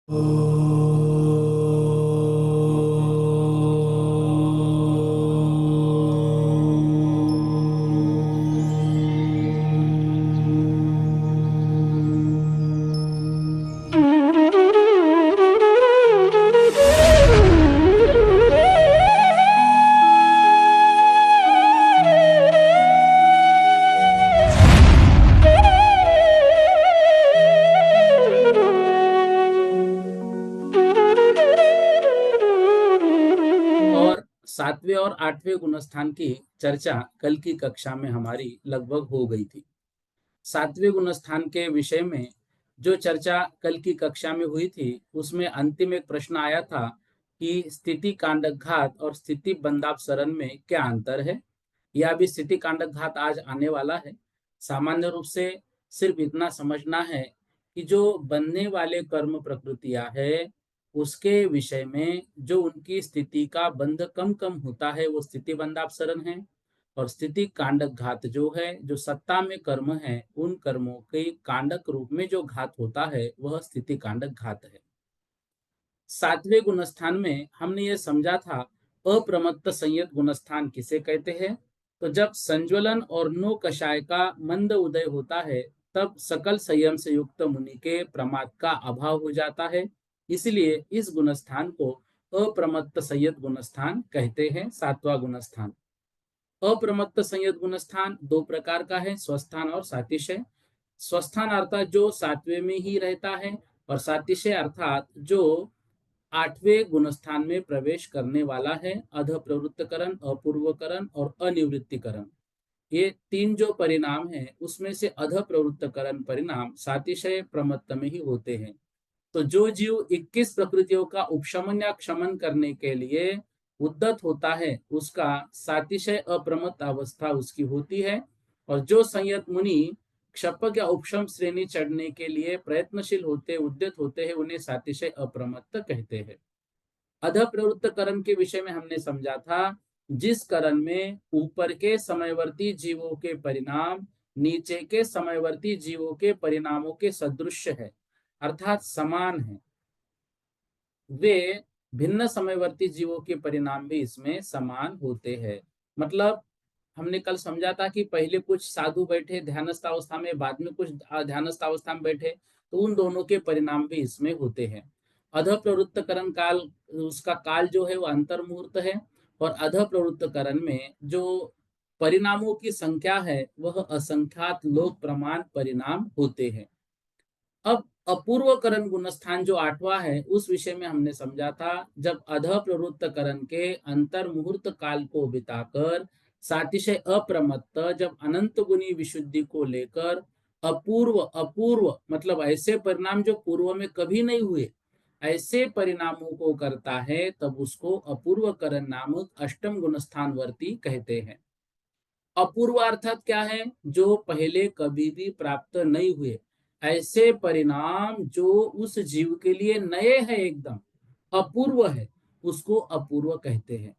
और सातवें और आठवें गुणस्थान की चर्चा कल की कक्षा में हमारी लगभग हो गई थी। सातवें गुणस्थान के विषय में जो चर्चा कल की कक्षा में हुई थी, उसमें अंतिम एक प्रश्न आया था कि स्थिति कांडक घात और स्थिति बंदापसरण में क्या अंतर है। यह भी स्थिति कांडक घात आज आने वाला है। सामान्य रूप से सिर्फ इतना समझना है कि जो बनने वाले कर्म प्रकृतियां है, उसके विषय में जो उनकी स्थिति का बंध कम कम होता है, वो स्थिति बंधापसरण है। और स्थिति कांडक घात जो है, जो सत्ता में कर्म है, उन कर्मों के कांडक रूप में जो घात होता है, वह स्थिति कांडक घात है। सातवें गुणस्थान में हमने ये समझा था अप्रमत्त संयत गुणस्थान किसे कहते हैं। तो जब संज्वलन और नो कषाय का मंद उदय होता है, तब सकल संयम से युक्त मुनि के प्रमाद का अभाव हो जाता है। इसलिए इस गुणस्थान को अप्रमत्त संयत गुणस्थान कहते हैं। सातवां गुणस्थान अप्रमत्त संयत गुणस्थान दो प्रकार का है, स्वस्थान और सातिशय। स्वस्थान अर्थात जो सातवें में ही रहता है, और सातिशय अर्थात जो आठवें गुणस्थान में प्रवेश करने वाला है। अध प्रवृत्तकरण, अपूर्वकरण और अनिवृत्तिकरण, ये तीन जो परिणाम है, उसमें से अध प्रवृत्तकरण परिणाम सातिशय प्रमत्त में ही होते हैं। तो जो जीव 21 प्रकृतियों का उपशमन या क्षमन करने के लिए उद्यत होता है, उसका सातिशय अप्रमत्त अवस्था उसकी होती है। और जो संयत मुनि क्षपक या उपशम श्रेणी चढ़ने के लिए प्रयत्नशील होते उद्यत होते हैं, उन्हें सातिशय अप्रमत्त कहते हैं। अध प्रवृत्त करण के विषय में हमने समझा था, जिस करण में ऊपर के समयवर्ती जीवों के परिणाम नीचे के समयवर्ती जीवों के परिणामों के सदृश है, अर्थात समान है। वे भिन्न समयवर्ती जीवों के परिणाम भी इसमें समान होते हैं। मतलब हमने कल समझा था कि पहले कुछ साधु बैठे ध्यानस्थ अवस्था में, बाद में कुछ ध्यानस्थ अवस्था में बैठे, तो उन दोनों के परिणाम भी इसमें होते हैं। अध प्रवृत्त करण काल, उसका काल जो है वो अंतर मुहूर्त है। और अध प्रवृत्त करण में जो परिणामों की संख्या है, वह असंख्यात लोक प्रमाण परिणाम होते हैं। अब अपूर्व करण गुणस्थान जो आठवां है, उस विषय में हमने समझा था, जब अध प्रवृत्त करण के अंतर मुहूर्त काल को बिताकर सातिशय अप्रमत्त जब अनंत गुणी विशुद्धि को लेकर अपूर्व अपूर्व मतलब ऐसे परिणाम जो पूर्व में कभी नहीं हुए, ऐसे परिणामों को करता है, तब उसको अपूर्व करण नामक अष्टम गुणस्थान वर्ती कहते हैं। अपूर्व अर्थात क्या है, जो पहले कभी भी प्राप्त नहीं हुए, ऐसे परिणाम जो उस जीव के लिए नए हैं, एकदम अपूर्व है, उसको अपूर्व कहते हैं।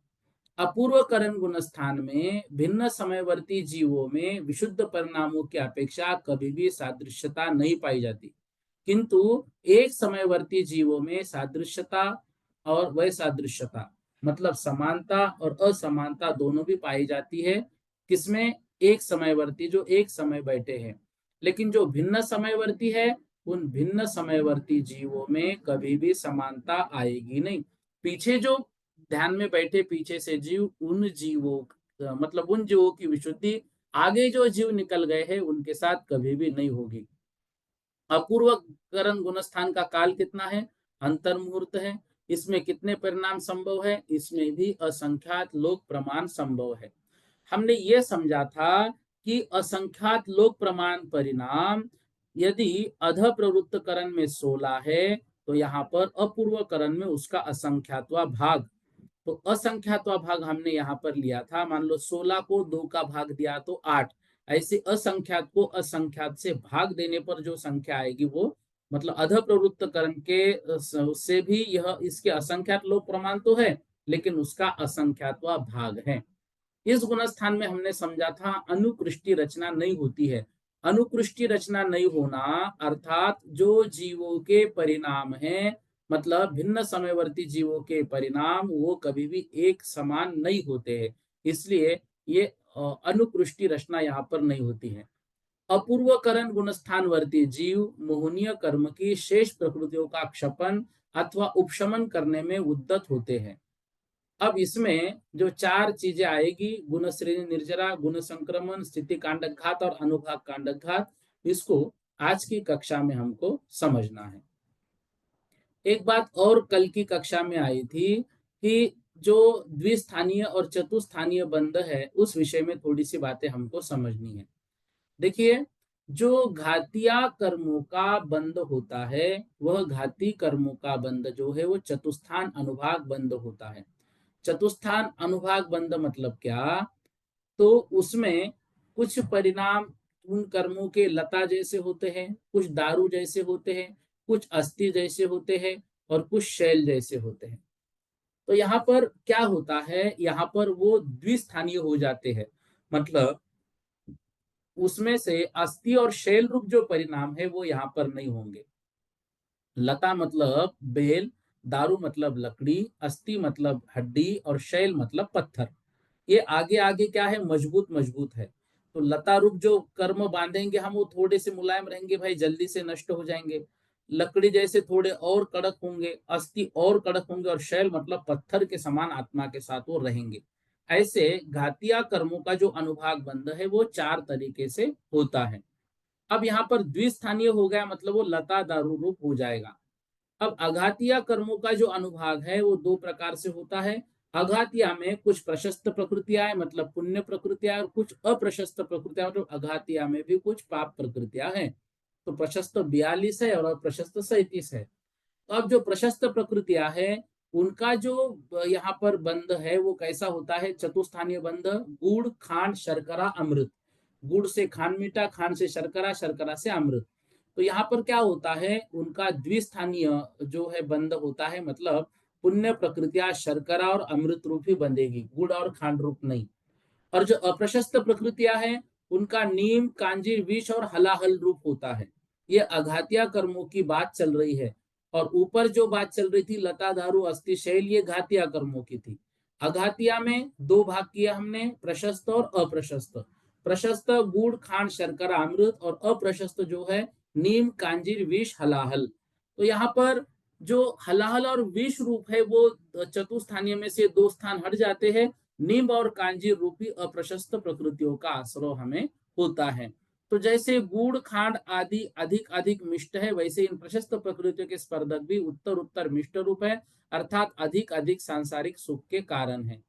अपूर्व करण गुण स्थान में भिन्न समयवर्ती जीवों में विशुद्ध परिणामों की अपेक्षा कभी भी सादृश्यता नहीं पाई जाती, किंतु एक समयवर्ती जीवों में सादृश्यता और वैसादृश्यता मतलब समानता और असमानता दोनों भी पाई जाती है। किसमें? एक समयवर्ती जो एक समय बैठे हैं। लेकिन जो भिन्न समयवर्ती है, उन भिन्न समयवर्ती जीवों में कभी भी समानता आएगी नहीं। पीछे जो ध्यान में बैठे पीछे से जीव, उन जीवों मतलब उन जीवों की विशुद्धि आगे जो जीव निकल गए हैं उनके साथ कभी भी नहीं होगी। अपूर्व करण गुणस्थान का काल कितना है? अंतर मुहूर्त है। इसमें कितने परिणाम संभव है? इसमें भी असंख्यात लोक प्रमाण संभव है। हमने ये समझा था कि असंख्यात लोक प्रमाण परिणाम यदि अध प्रवृत्त करण में 16 है, तो यहाँ पर अपूर्व करण में उसका असंख्यातवा भाग, तो असंख्यातवा भाग हमने यहाँ पर लिया था। मान लो 16 को 2 का भाग दिया तो 8। ऐसे असंख्यात को असंख्यात से भाग देने पर जो संख्या आएगी, वो मतलब अध प्रवृत्त करण के से भी यह इसके असंख्यात लोक प्रमाण तो है, लेकिन उसका असंख्यातवा भाग है। इस गुणस्थान में हमने समझा था अनुकृष्टि रचना नहीं होती है। अनुकृष्टि रचना नहीं होना अर्थात जो जीवों के परिणाम हैं, मतलब भिन्न समयवर्ती जीवों के परिणाम वो कभी भी एक समान नहीं होते हैं, इसलिए ये अनुकृष्टि रचना यहाँ पर नहीं होती है। अपूर्वकरण गुणस्थानवर्ती जीव मोहनीय कर्म की शेष प्रकृतियों का क्षपन अथवा उपशमन करने में उद्यत होते हैं। अब इसमें जो चार चीजें आएगी, गुण श्रेणी निर्जरा, गुण संक्रमण, स्थिति कांडक घात और अनुभाग कांडक घात, इसको आज की कक्षा में हमको समझना है। एक बात और कल की कक्षा में आई थी कि जो द्विस्थानीय और चतुस्थानीय बंध है उस विषय में थोड़ी सी बातें हमको समझनी है। देखिए, जो घातिया कर्मों का बंध होता है वह घाती कर्मों का बंध जो है वो चतुस्थान अनुभाग बंध होता है। चतुस्थान अनुभाग बंध मतलब क्या? तो उसमें कुछ परिणाम उन कर्मों के लता जैसे होते हैं, कुछ दारू जैसे होते हैं, कुछ अस्थि जैसे होते हैं और कुछ शैल जैसे होते हैं। तो यहाँ पर क्या होता है, यहाँ पर वो द्विस्थानीय हो जाते हैं। मतलब उसमें से अस्थि और शैल रूप जो परिणाम है वो यहाँ पर नहीं होंगे। लता मतलब बेल, दारू मतलब लकड़ी, अस्थि मतलब हड्डी और शैल मतलब पत्थर। ये आगे आगे क्या है, मजबूत मजबूत है। तो लता रूप जो कर्म बांधेंगे हम वो थोड़े से मुलायम रहेंगे भाई, जल्दी से नष्ट हो जाएंगे। लकड़ी जैसे थोड़े और कड़क होंगे, अस्थि और कड़क होंगे और शैल मतलब पत्थर के समान आत्मा के साथ वो रहेंगे। ऐसे घातिया कर्मों का जो अनुभाग बंध है वो चार तरीके से होता है। अब यहाँ पर द्विस्थानीय हो गया मतलब वो लता दारू रूप हो जाएगा। अब अघातिया कर्मों का जो अनुभाग है वो दो प्रकार से होता है। अघातिया में कुछ प्रशस्त प्रकृतियां है मतलब पुण्य प्रकृतियां, और कुछ अप्रशस्त प्रकृतियां मतलब अघातिया में भी कुछ पाप प्रकृतियां हैं। तो प्रशस्त 42 है और अप्रशस्त 37 है। तो अब जो प्रशस्त प्रकृतियां है उनका जो यहाँ पर बंध है वो कैसा होता है, चतुस्थानीय बंध, गुड़ खांड शर्करा अमृत। गुड़ से खांड मीठा, खांड से शर्करा, शर्करा से अमृत। तो यहाँ पर क्या होता है, उनका द्विस्थानीय जो है बंध होता है, मतलब पुण्य प्रकृतियां शर्करा और अमृत रूप ही बंधेगी, गुड़ और खांड रूप नहीं। और जो अप्रशस्त प्रकृतियां हैं उनका नीम कांजी विष और हलाहल रूप होता है। ये अघातिया कर्मों की बात चल रही है। और ऊपर जो बात चल रही थी लता दारू अस्थि शैल, ये घातिया कर्मों की थी। अघातिया में दो भाग किया हमने, प्रशस्त और अप्रशस्त। प्रशस्त गुड़ खांड शर्करा अमृत, और अप्रशस्त जो है नीम कांजीर विष हलाहल। तो यहाँ पर जो हलाहल और विष रूप है वो चतुस्थानीय में से दो स्थान हट जाते हैं। निम्ब और कांजी रूपी अप्रशस्त प्रकृतियों का आश्रय हमें होता है। तो जैसे गुड़ खांड आदि अधिक अधिक मिष्ट है, वैसे इन प्रशस्त प्रकृतियों के स्पर्धक भी उत्तर उत्तर मिष्ट रूप है, अर्थात अधिक अधिक सांसारिक सुख के कारण है।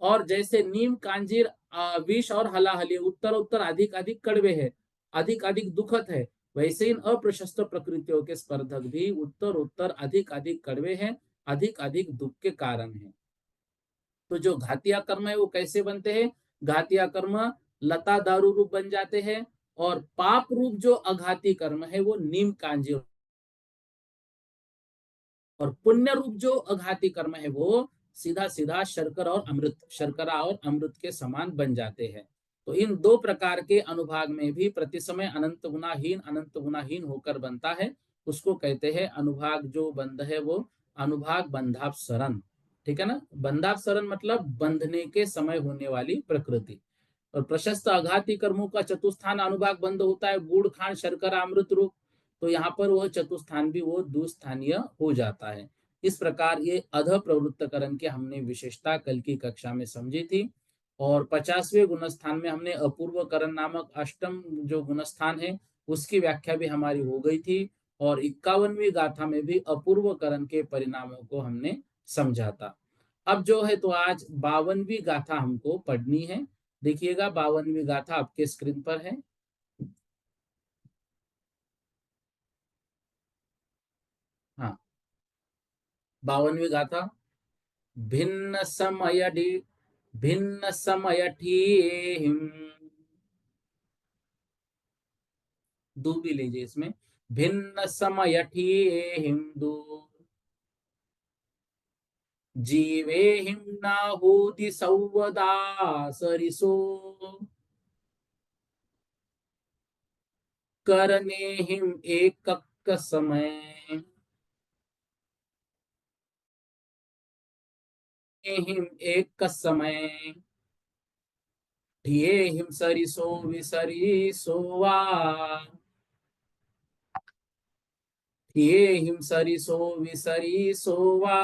और जैसे नीम कांजीर विष और हलाहली उत्तर उत्तर अधिक अधिक कड़वे है, अधिक अधिक दुखद है, वैसे इन अप्रशस्त प्रकृतियों के स्पर्धक भी उत्तर उत्तर अधिक अधिक कड़वे हैं, अधिक अधिक दुख के कारण है। तो जो घातिया कर्म है वो कैसे बनते हैं, घातिया कर्म लता दारू रूप बन जाते हैं। और पाप रूप जो अघाती कर्म है वो नीम कांजी, और पुण्य रूप जो अघाती कर्म है वो सीधा सीधा शर्कर और अमृत, शर्करा और अमृत के समान बन जाते हैं। तो इन दो प्रकार के अनुभाग में भी प्रति समय अनंत गुणाहीन होकर बनता है। उसको कहते हैं अनुभाग जो बंध है वो अनुभाग बंधापसरण। ठीक है ना, बंधापसरण मतलब बंधने के समय होने वाली प्रकृति। और प्रशस्त आघाती कर्मों का चतुस्थान अनुभाग बंद होता है, गुड़ खांड शर्करा अमृत रूप। तो यहाँ पर वह चतुस्थान भी वो दुस्थानीय हो जाता है। इस प्रकार ये अध प्रवृत्तकरण की हमने विशेषता कल की कक्षा में समझी थी। और 50वें गुणस्थान में हमने अपूर्वकरण नामक अष्टम जो गुणस्थान है उसकी व्याख्या भी हमारी हो गई थी। और 51वीं गाथा में भी अपूर्वकरण के परिणामों को हमने समझा था। अब जो है तो आज 52वीं गाथा हमको पढ़नी है। देखिएगा 52वीं गाथा आपके स्क्रीन पर है। हाँ, 52वीं गाथा। भिन्न समय भिन्न समय दू भी लीजिए इसमें। भिन्न समय हिंदू जीवे हिमना होती सौवदा सरिसो करने हिम एक समय हिम एक समय ठिये हिम सरिसो विसरिसोवा ठिये हिम सरिसो विसरिसोवा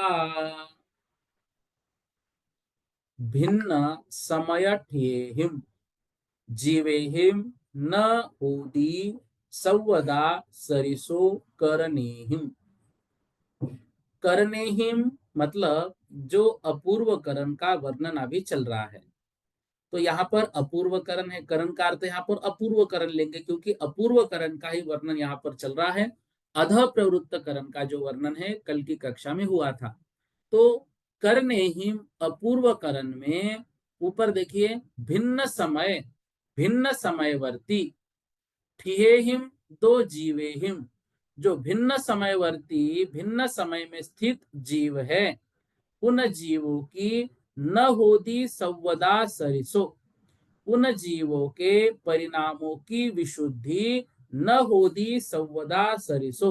भिन्न समय ठिये हिम जीवे हिम न होदी संवदा सरिसो करने हिम। करने हिम मतलब जो अपूर्व करण का वर्णन अभी चल रहा है। तो यहाँ पर अपूर्व करण है, करण का अर्थ यहाँ पर अपूर्व करण लेंगे क्योंकि अपूर्व करण का ही वर्णन यहाँ पर चल रहा है। अध प्रवृत्त करण का जो वर्णन है कल की कक्षा में हुआ था। तो करने ही अपूर्व करण में ऊपर देखिए भिन्न समयवर्ती ठिहे हिम दो जीवे हिम। जो भिन्न समयवर्ती भिन्न समय में स्थित जीव है उन जीवों की न होती संवदा सरिसो उन जीवों के परिणामों की विशुद्धि न होती संवदा सरिसो।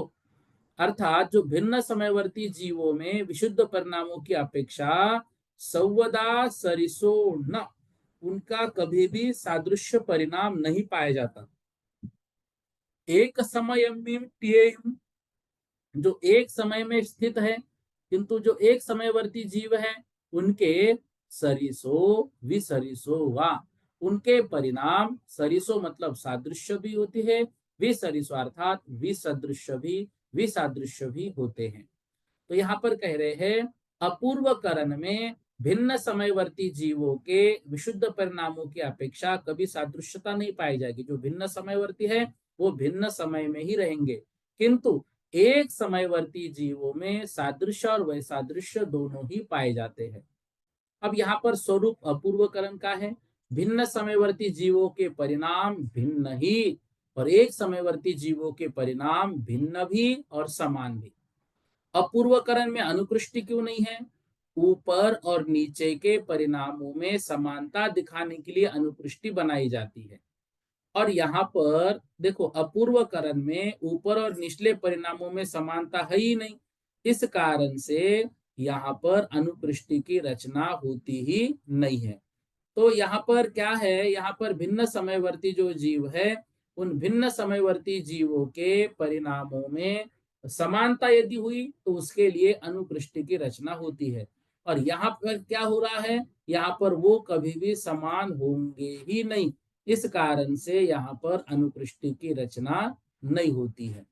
अर्थात जो भिन्न समयवर्ती जीवों में विशुद्ध परिणामों की अपेक्षा संवदा सरिसो न उनका कभी भी सादृश्य परिणाम नहीं पाया जाता। एक समय जो एक समय में स्थित है किंतु जो एक समयवर्ती जीव है उनके सरिसो विसरिसो वा उनके परिणाम सरिसो मतलब सादृश्य भी होती है विसरिसो अर्थात विसादृश्य भी होते हैं। तो यहाँ पर कह रहे हैं अपूर्व करण में भिन्न समयवर्ती जीवों के विशुद्ध परिणामों की अपेक्षा कभी सादृश्यता नहीं पाई जाएगी। जो भिन्न समयवर्ती है वो भिन्न समय में ही रहेंगे किंतु एक समयवर्ती जीवों में सादृश्य और वैसादृश्य दोनों ही पाए जाते हैं। अब यहाँ पर स्वरूप अपूर्वकरण का है। भिन्न समयवर्ती जीवों के परिणाम भिन्न ही और एक समयवर्ती जीवों के परिणाम भिन्न भी और समान भी। अपूर्वकरण में अनुकृष्टि क्यों नहीं है? ऊपर और नीचे के परिणामों में समानता दिखाने के लिए अनुकृष्टि बनाई जाती है। और यहाँ पर देखो अपूर्वकरण में ऊपर और निचले परिणामों में समानता है ही नहीं। इस कारण से यहाँ पर अनुकृष्टि की रचना होती ही नहीं है। तो यहाँ पर क्या है, यहाँ पर भिन्न समयवर्ती जो जीव है उन भिन्न समयवर्ती जीवों के परिणामों में समानता यदि हुई तो उसके लिए अनुकृष्टि की रचना होती है। और यहाँ पर क्या हो रहा है, यहाँ पर वो कभी भी समान होंगे ही नहीं। इस कारण से यहाँ पर अनुकृष्टि की रचना नहीं होती है।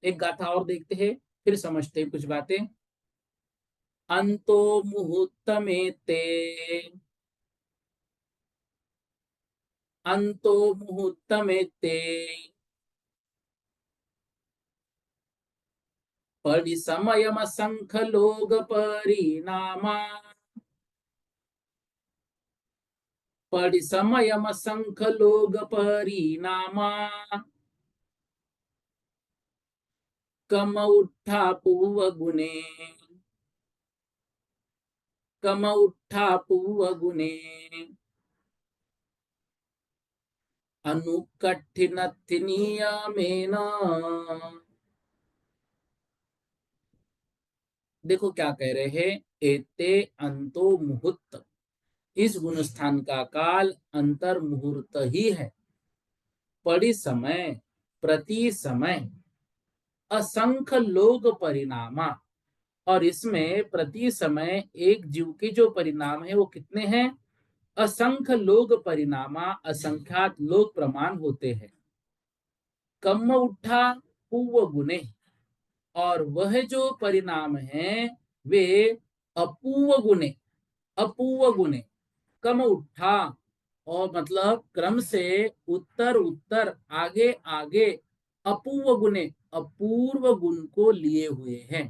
एक गाथा और देखते हैं फिर समझते हैं कुछ बातें। अंतो मुहूर्त में ते अंतो मुहूर्त में ते परि समय संख लोग परिणामा परि समय संख लोग परिणामा कम उठा पूव गुणे कम उठा पूव गुणे अनुकठिन नियमेन। देखो क्या कह रहे हैं, एते अंतो मुहूर्त इस गुणस्थान का काल अंतर मुहूर्त ही है। परि समय प्रति समय असंख्य लोग परिणामा और इसमें प्रति समय एक जीव के जो परिणाम है वो कितने हैं, असंख्य लोग परिणामा असंख्यात लोग प्रमाण होते हैं। कम उठा पूर्व गुणे और वह जो परिणाम है वे अपूर्व गुणे कम उठा और मतलब क्रम से उत्तर उत्तर आगे आगे अपूर्व गुण को लिए हुए हैं।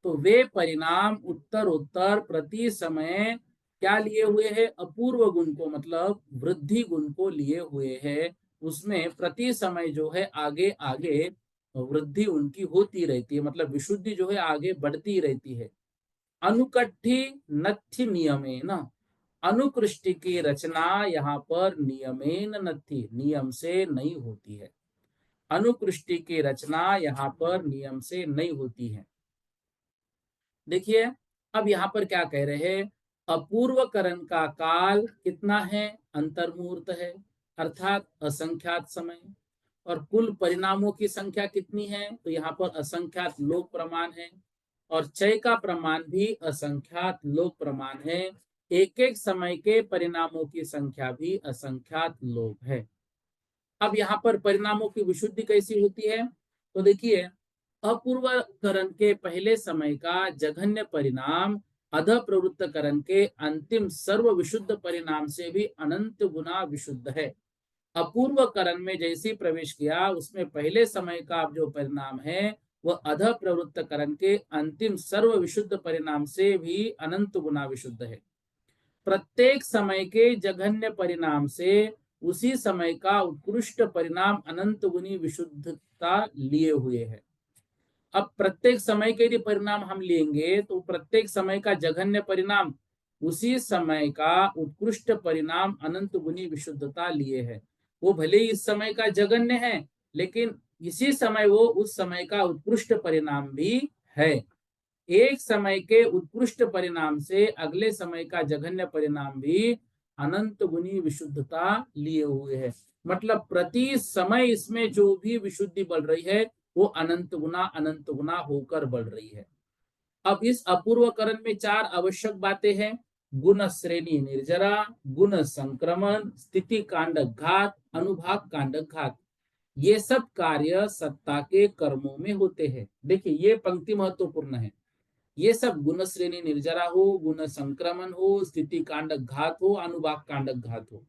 तो वे परिणाम उत्तर उत्तर प्रति समय क्या लिए हुए हैं, अपूर्व गुण को मतलब वृद्धि गुण को लिए हुए हैं। उसमें प्रति समय जो है आगे आगे वृद्धि उनकी होती रहती है, मतलब विशुद्धि जो है आगे बढ़ती रहती है। अनुकट्ठी नथि नियमेन अनुकृष्टि की रचना यहाँ पर नियमेन नथि नियम से नहीं होती है। अनुकृष्टि की रचना यहाँ पर नियम से नहीं होती है। देखिए अब यहाँ पर क्या कह रहे हैं, अपूर्वकरण का काल कितना है? अंतर्मुहूर्त है, अर्थात असंख्यात समय। और कुल परिणामों की संख्या कितनी है? तो यहाँ पर असंख्यात लोक प्रमाण है, और चय का प्रमाण भी असंख्यात लोक प्रमाण है। एक एक समय के परिणामों की संख्या भी असंख्यात लोक है। अब यहाँ पर परिणामों की विशुद्धि कैसी होती है? तो देखिए, अपूर्वकरण के पहले समय का जघन्य परिणाम अध प्रवृत्तकरण के अंतिम सर्व विशुद्ध परिणाम से भी अनंत गुना विशुद्ध है। अपूर्वकरण में जैसे प्रवेश किया, उसमें पहले समय का जो परिणाम है वह अध प्रवृत्तकरण के अंतिम सर्व विशुद्ध परिणाम से भी अनंत गुना विशुद्ध है। प्रत्येक समय के जघन्य परिणाम से उसी समय का उत्कृष्ट परिणाम अनंत गुनी विशुद्धता लिए हुए है। अब प्रत्येक समय के यदि परिणाम हम लेंगे तो प्रत्येक समय का जघन्य परिणाम उसी समय का उत्कृष्ट परिणाम अनंत गुनी विशुद्धता लिए है। वो भले ही इस समय का जघन्य है, लेकिन इसी समय वो उस समय का उत्कृष्ट परिणाम भी है। एक समय के उत्कृष्ट परिणाम से अगले समय का जघन्य परिणाम भी अनंत गुनी विशुद्धता लिए हुए है। मतलब प्रति समय इसमें जो भी विशुद्धि बढ़ रही है वो अनंत गुना होकर बढ़ रही है। अब इस अपूर्वकरण में चार आवश्यक बातें हैं: गुण श्रेणी निर्जरा, गुण संक्रमण, स्थिति कांडक घात, अनुभाग कांडक घात। ये सब कार्य सत्ता के कर्मों में होते हैं। देखिए, ये पंक्ति महत्वपूर्ण है। ये सब गुण श्रेणी निर्जरा हो, गुण संक्रमण हो, स्थिति कांडक घात हो, अनुभाग कांडक घात हो,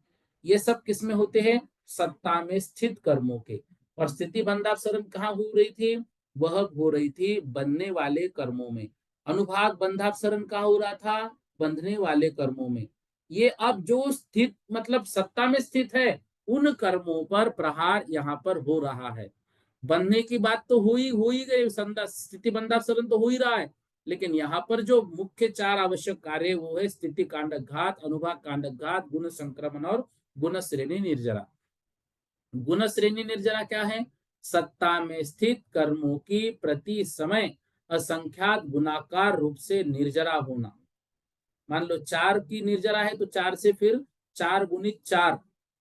ये सब किसमें होते हैं? सत्ता में स्थित कर्मों के। और स्थिति बंधापसरण कहाँ हो रही थी? वह हो रही थी बनने वाले कर्मों में। अनुभाग बंधापसरण कहाँ हो रहा था? बंधने वाले कर्मों में। ये अब जो स्थित मतलब सत्ता में स्थित है, उन कर्मों पर प्रहार यहाँ पर हो रहा है। बनने की बात तो हो ही गई, स्थिति बंधापसरण तो हो ही रहा है, लेकिन यहाँ पर जो मुख्य चार आवश्यक कार्य वो है स्थिति कांडक घात, अनुभाग कांडक घात, गुण संक्रमण और गुण श्रेणी निर्जरा। गुण श्रेणी निर्जरा क्या है? सत्ता में स्थित कर्मों की प्रति समय असंख्यात गुणाकार रूप से निर्जरा होना। मान लो 4 की निर्जरा है तो 4 से फिर 4 गुणित 4,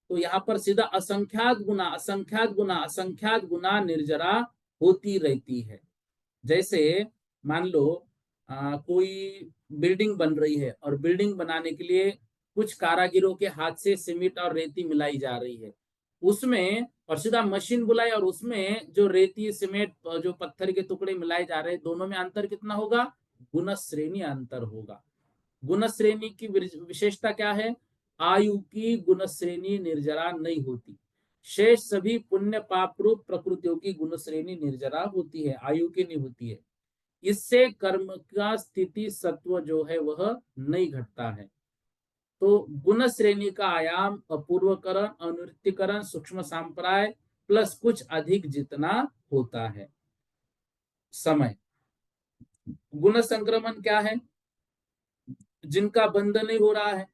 तो यहाँ पर सीधा असंख्यात गुना असंख्यात गुना असंख्यात गुना निर्जरा होती रहती है। जैसे मान लो कोई बिल्डिंग बन रही है और बिल्डिंग बनाने के लिए कुछ कारागिरों के हाथ से सीमेंट और रेती मिलाई जा रही है, उसमें और सीधा मशीन बुलाई और उसमें जो रेती सीमेंट जो पत्थर के टुकड़े मिलाए जा रहे हैं, दोनों में अंतर कितना होगा? गुण श्रेणी अंतर होगा। गुण श्रेणी की विशेषता क्या है? आयु की गुण श्रेणी निर्जरा नहीं होती। शेष सभी पुण्य पाप रूप प्रकृतियों की गुण श्रेणी निर्जरा होती है, आयु की नहीं होती है। इससे कर्म का स्थिति सत्व जो है वह नहीं घटता है। तो गुण श्रेणी का आयाम अपूर्वकरण, अनुवृत्तिकरण, सूक्ष्म सांप्राय प्लस कुछ अधिक जितना होता है समय। गुण संक्रमण क्या है? जिनका बंध नहीं हो रहा है।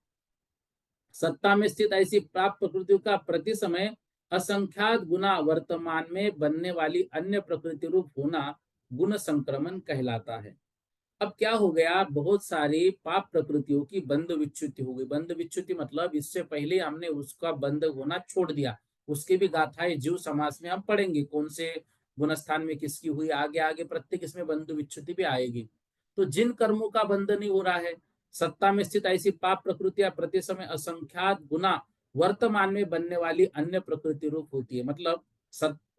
सत्ता में स्थित ऐसी प्राप्त प्रकृतियों का प्रति समय असंख्यात गुना वर्तमान में बनने वाली अन्य प्रकृति रूप होना गुण संक्रमण कहलाता है। अब क्या हो गया? बहुत सारी पाप प्रकृतियों की बंध विच्युति हो गई। बंध विच्युति मतलब इससे पहले हमने उसका बंध होना छोड़ दिया। उसकी भी गाथाएं जीव समाज में हम पढ़ेंगे, कौन से गुणस्थान में किसकी हुई, आगे आगे प्रत्येक इसमें बंध विच्युति भी आएगी। तो जिन कर्मों का बंध नहीं हो रहा है, सत्ता में स्थित ऐसी पाप प्रकृतियां प्रति समय असंख्यात गुना वर्तमान में बनने वाली अन्य प्रकृति रूप होती है। मतलब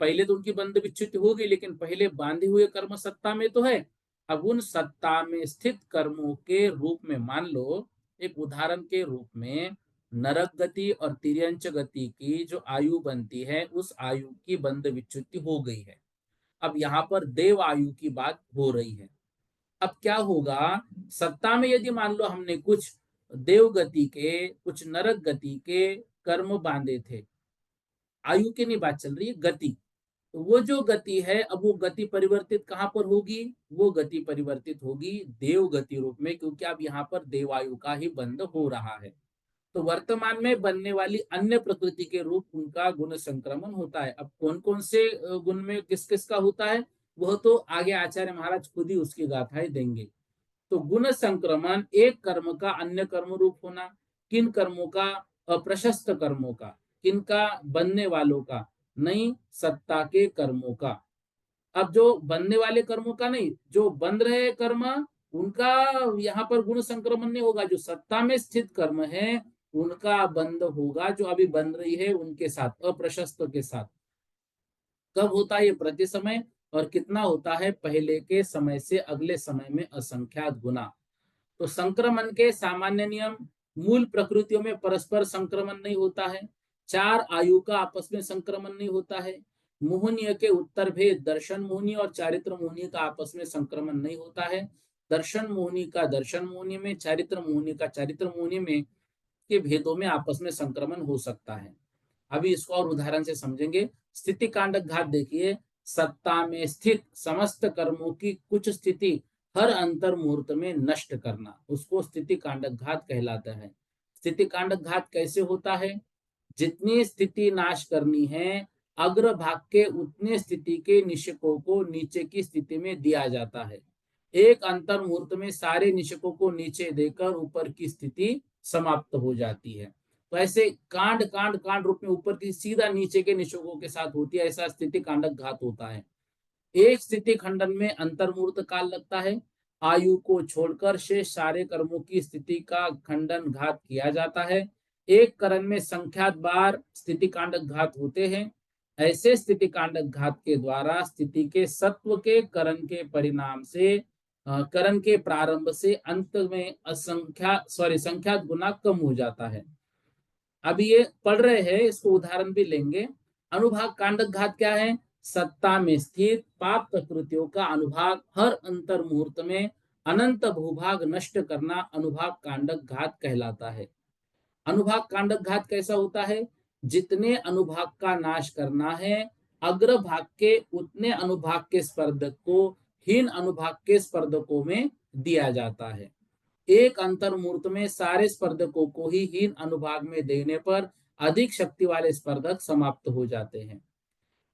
पहले तो उनकी बंध विच्युति होगी, लेकिन पहले बांधे हुए कर्म सत्ता में तो है। अब उन सत्ता में स्थित कर्मों के रूप में मान लो, एक उदाहरण के रूप में नरक गति और तिर्यंच गति की जो आयु बनती है, उस आयु की बंध विच्युति हो गई है। अब यहाँ पर देव आयु की बात हो रही है। अब क्या होगा? सत्ता में यदि मान लो हमने कुछ देव गति के, कुछ नरक गति के कर्म बांधे थे, आयु की नहीं बात चल रही है, गति। तो वो जो गति है, अब वो गति परिवर्तित कहां पर होगी? वो गति परिवर्तित होगी देव गति रूप में, क्योंकि अब यहाँ पर देवायु का ही बंध हो रहा है। तो वर्तमान में बनने वाली अन्य प्रकृति के रूप उनका गुण संक्रमण होता है। अब कौन कौन से गुण में किस किस का होता है, वह तो आगे आचार्य महाराज खुद ही उसकी गाथाएं देंगे। तो गुण संक्रमण एक कर्म का अन्य कर्म रूप होना, किन कर्मों का, अप्रशस्त कर्मों का, किन का, बनने वालों का, नहीं सत्ता के कर्मों का। अब जो बनने वाले कर्मों का नहीं, जो बन रहे कर्म उनका यहाँ पर गुण संक्रमण नहीं होगा। जो सत्ता में स्थित कर्म है उनका बंध होगा, जो अभी बन रही है उनके साथ, अप्रशस्त के साथ। कब होता है ये? प्रति समय। और कितना होता है? पहले के समय से अगले समय में असंख्यात गुना। तो संक्रमण के सामान्य नियम, मूल प्रकृतियों में परस्पर संक्रमण नहीं होता है। चार आयु का आपस में संक्रमण नहीं होता है। मोहनीय के उत्तर भेद, दर्शन मोहनी और चारित्र मोहनी का आपस में संक्रमण नहीं होता है। दर्शन मोहनी का दर्शन मोहनी में, चारित्र मोहनी का चारित्र मोहनी में के भेदों में आपस में संक्रमण हो सकता है। अभी इसको और उदाहरण से समझेंगे। स्थिति कांडक घात देखिए, सत्ता में स्थित समस्त कर्मों की कुछ स्थिति हर अंतर मुहूर्त में नष्ट करना, उसको स्थिति कांडक घात कहलाता है। स्थिति कांडक घात कैसे होता है? जितनी स्थिति नाश करनी है, अग्र भाग के उतने स्थिति के निषकों को नीचे की स्थिति में दिया जाता है। एक अंतर मुहूर्त में सारे निषकों को नीचे देकर ऊपर की स्थिति समाप्त हो जाती है। तो ऐसे कांड कांड कांड रूप में ऊपर की सीधा नीचे के निषकों के साथ होती है, ऐसा स्थिति कांडक घात होता है। एक स्थिति खंडन में अंतर्मुहूर्त काल लगता है। आयु को छोड़कर शेष सारे कर्मों की स्थिति का खंडन घात किया जाता है। एक करण में संख्यात बार स्थिति कांडक घात होते हैं। ऐसे स्थिति कांडक घात के द्वारा स्थिति के सत्व के करण के परिणाम से, करण के प्रारंभ से अंत में संख्यात गुना कम हो जाता है। अभी ये पढ़ रहे हैं, इसको उदाहरण भी लेंगे। अनुभाग कांडक घात क्या है? सत्ता में स्थित पाप प्रकृतियों का अनुभाग हर अंतर मुहूर्त में अनंत भूभाग नष्ट करना अनुभाग कांडक घात कहलाता है। अनुभाग कांडक घात कैसा होता है? जितने अनुभाग का नाश करना है, अग्र भाग के उतने अनुभाग के स्पर्धक को हीन अनुभाग के स्पर्धकों में दिया जाता है। एक अंतर मुहूर्त में सारे स्पर्धकों को ही हीन अनुभाग में देने पर अधिक शक्ति वाले स्पर्धक समाप्त हो जाते हैं।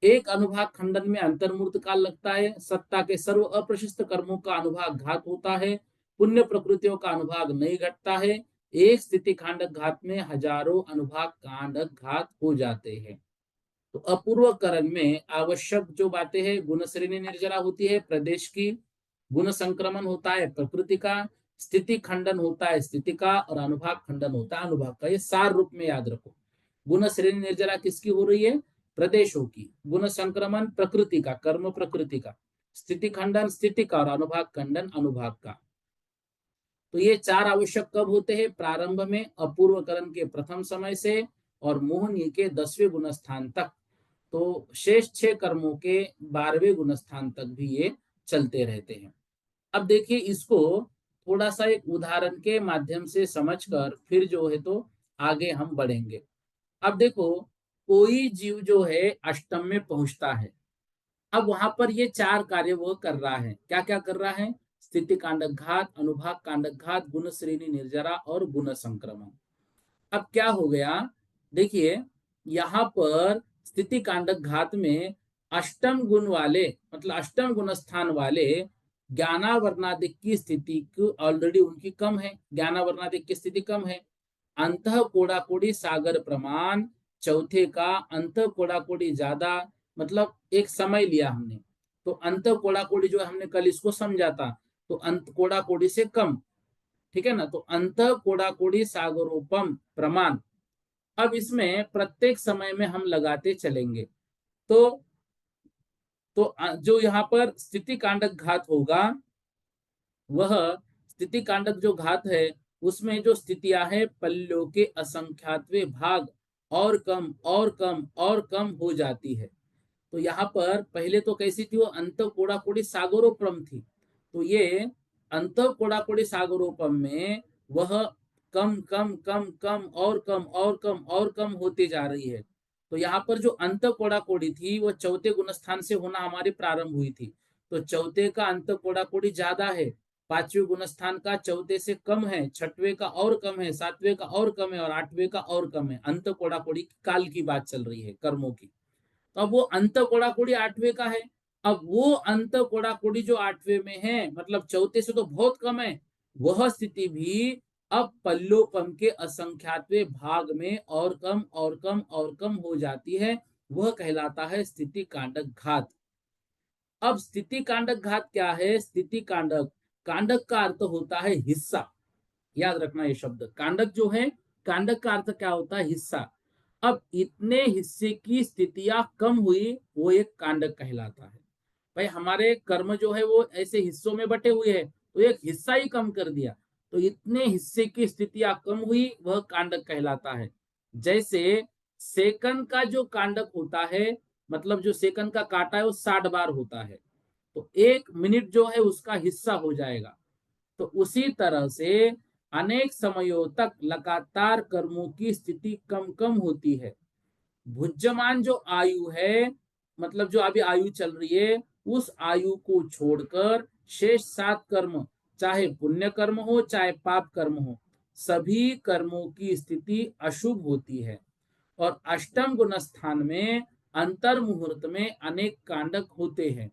एक अनुभाग खंडन में अंतर्मुहूर्त काल लगता है। सत्ता के सर्व अप्रशस्त कर्मों का अनुभाग घात होता है। पुण्य प्रकृतियों का अनुभाग नहीं घटता है। एक स्थिति कांडक घात में हजारों अनुभाग कांडक घात हो जाते हैं। तो अपूर्व करण में आवश्यक जो बातें हैं, गुण श्रेणी निर्जरा होती है प्रदेश की, गुण संक्रमण होता है प्रकृति का, स्थिति खंडन होता है स्थिति का, और अनुभाग खंडन होता है अनुभाग का। ये सार रूप में याद रखो। गुण श्रेणी निर्जरा किसकी हो रही है? प्रदेशों की। गुण संक्रमण प्रकृति का, कर्म प्रकृति का। स्थिति खंडन स्थिति का, और अनुभाग खंडन अनुभाग का। तो ये चार आवश्यक कब होते हैं? प्रारंभ में, अपूर्वकरण के प्रथम समय से, और मोहनीय के 10वें गुण स्थान तक। तो शेष 6 कर्मों के 12वें गुण स्थान तक भी ये चलते रहते हैं। अब देखिए इसको थोड़ा सा एक उदाहरण के माध्यम से समझकर फिर जो है तो आगे हम बढ़ेंगे। अब देखो, कोई जीव जो है अष्टम में पहुंचता है। अब वहां पर ये चार कार्य वो कर रहा है। क्या क्या कर रहा है? स्थिति कांडक घात, अनुभाग कांडक घात, गुण श्रेणी निर्जरा और गुण संक्रमण। अब क्या हो गया? देखिए यहाँ पर स्थिति कांडक घात में अष्टम गुण वाले, मतलब अष्टम गुण स्थान वाले ज्ञानावरणादिक की स्थिति ऑलरेडी उनकी कम है। ज्ञानावरणादिक की स्थिति कम है। अंत कोड़ाकोड़ी सागर प्रमाण, चौथे का अंत कोड़ाकोड़ी ज्यादा, मतलब एक समय लिया हमने। तो अंत कोड़ाकोड़ी जो हमने कल इसको समझा था, तो अंत कोड़ाकोड़ी से कम, ठीक है ना। तो अंत कोड़ाकोड़ी सागरोपम प्रमाण। अब इसमें प्रत्येक समय में हम लगाते चलेंगे। तो जो यहाँ पर स्थिति कांडक घात होगा, वह स्थिति कांडक जो घात है उसमें जो स्थितियां है पल्लों के असंख्यातवे भाग और कम और कम और कम हो जाती है। तो यहाँ पर पहले तो कैसी थी? वो अंत कोड़ाकोड़ी सागरोपम थी। तो ये अंत कोड़ाकोड़ी सागरोपम में वह कम कम कम कम और कम और कम और कम होती जा रही है। तो यहाँ पर जो अंत कोड़ाकोड़ी थी वो चौथे गुणस्थान से होना हमारी प्रारंभ हुई थी। तो चौथे का अंत कोड़ाकोड़ी ज्यादा है, पांचवें गुणस्थान का चौथे से कम है, छठवें का और कम है, सातवें का और कम है, और आठवें का और कम है। अंत कोड़ाकोड़ी काल की बात चल रही है, कर्मों की। तो अब वो अंत कोड़ाकोड़ी आठवें का है, अब वो अंत कोड़ा कोड़ी जो 8वें में है, मतलब चौथे से तो बहुत कम है, वह स्थिति भी अब पल्लोपम के असंख्यातवें भाग में और कम और कम और कम हो जाती है। वह कहलाता है स्थिति कांडक घात। अब स्थिति कांडक घात क्या है? स्थिति कांडक, कांडक का अर्थ होता है हिस्सा। याद रखना ये शब्द, कांडक जो है, कांडक का अर्थ क्या होता है? हिस्सा। अब इतने हिस्से की स्थितियां कम हुई, वो एक कांडक कहलाता है। भाई हमारे कर्म जो है वो ऐसे हिस्सों में बटे हुए हैं, तो एक हिस्सा ही कम कर दिया, तो इतने हिस्से की स्थितियां कम हुई, वह कांडक कहलाता है। जैसे सेकंड का जो कांडक होता है, मतलब जो सेकंड का काटा है वो 60 बार होता है, तो 1 मिनट जो है उसका हिस्सा हो जाएगा। तो उसी तरह से अनेक समयों तक लगातार कर्मों की स्थिति कम कम होती है। भुज्यमान जो आयु है, मतलब जो अभी आयु चल रही है, उस आयु को छोड़कर शेष 7 कर्म, चाहे पुण्य कर्म हो चाहे पाप कर्म हो, सभी कर्मों की स्थिति अशुभ होती है। और अष्टम गुण स्थान में अंतर मुहूर्त में अनेक कांडक होते हैं।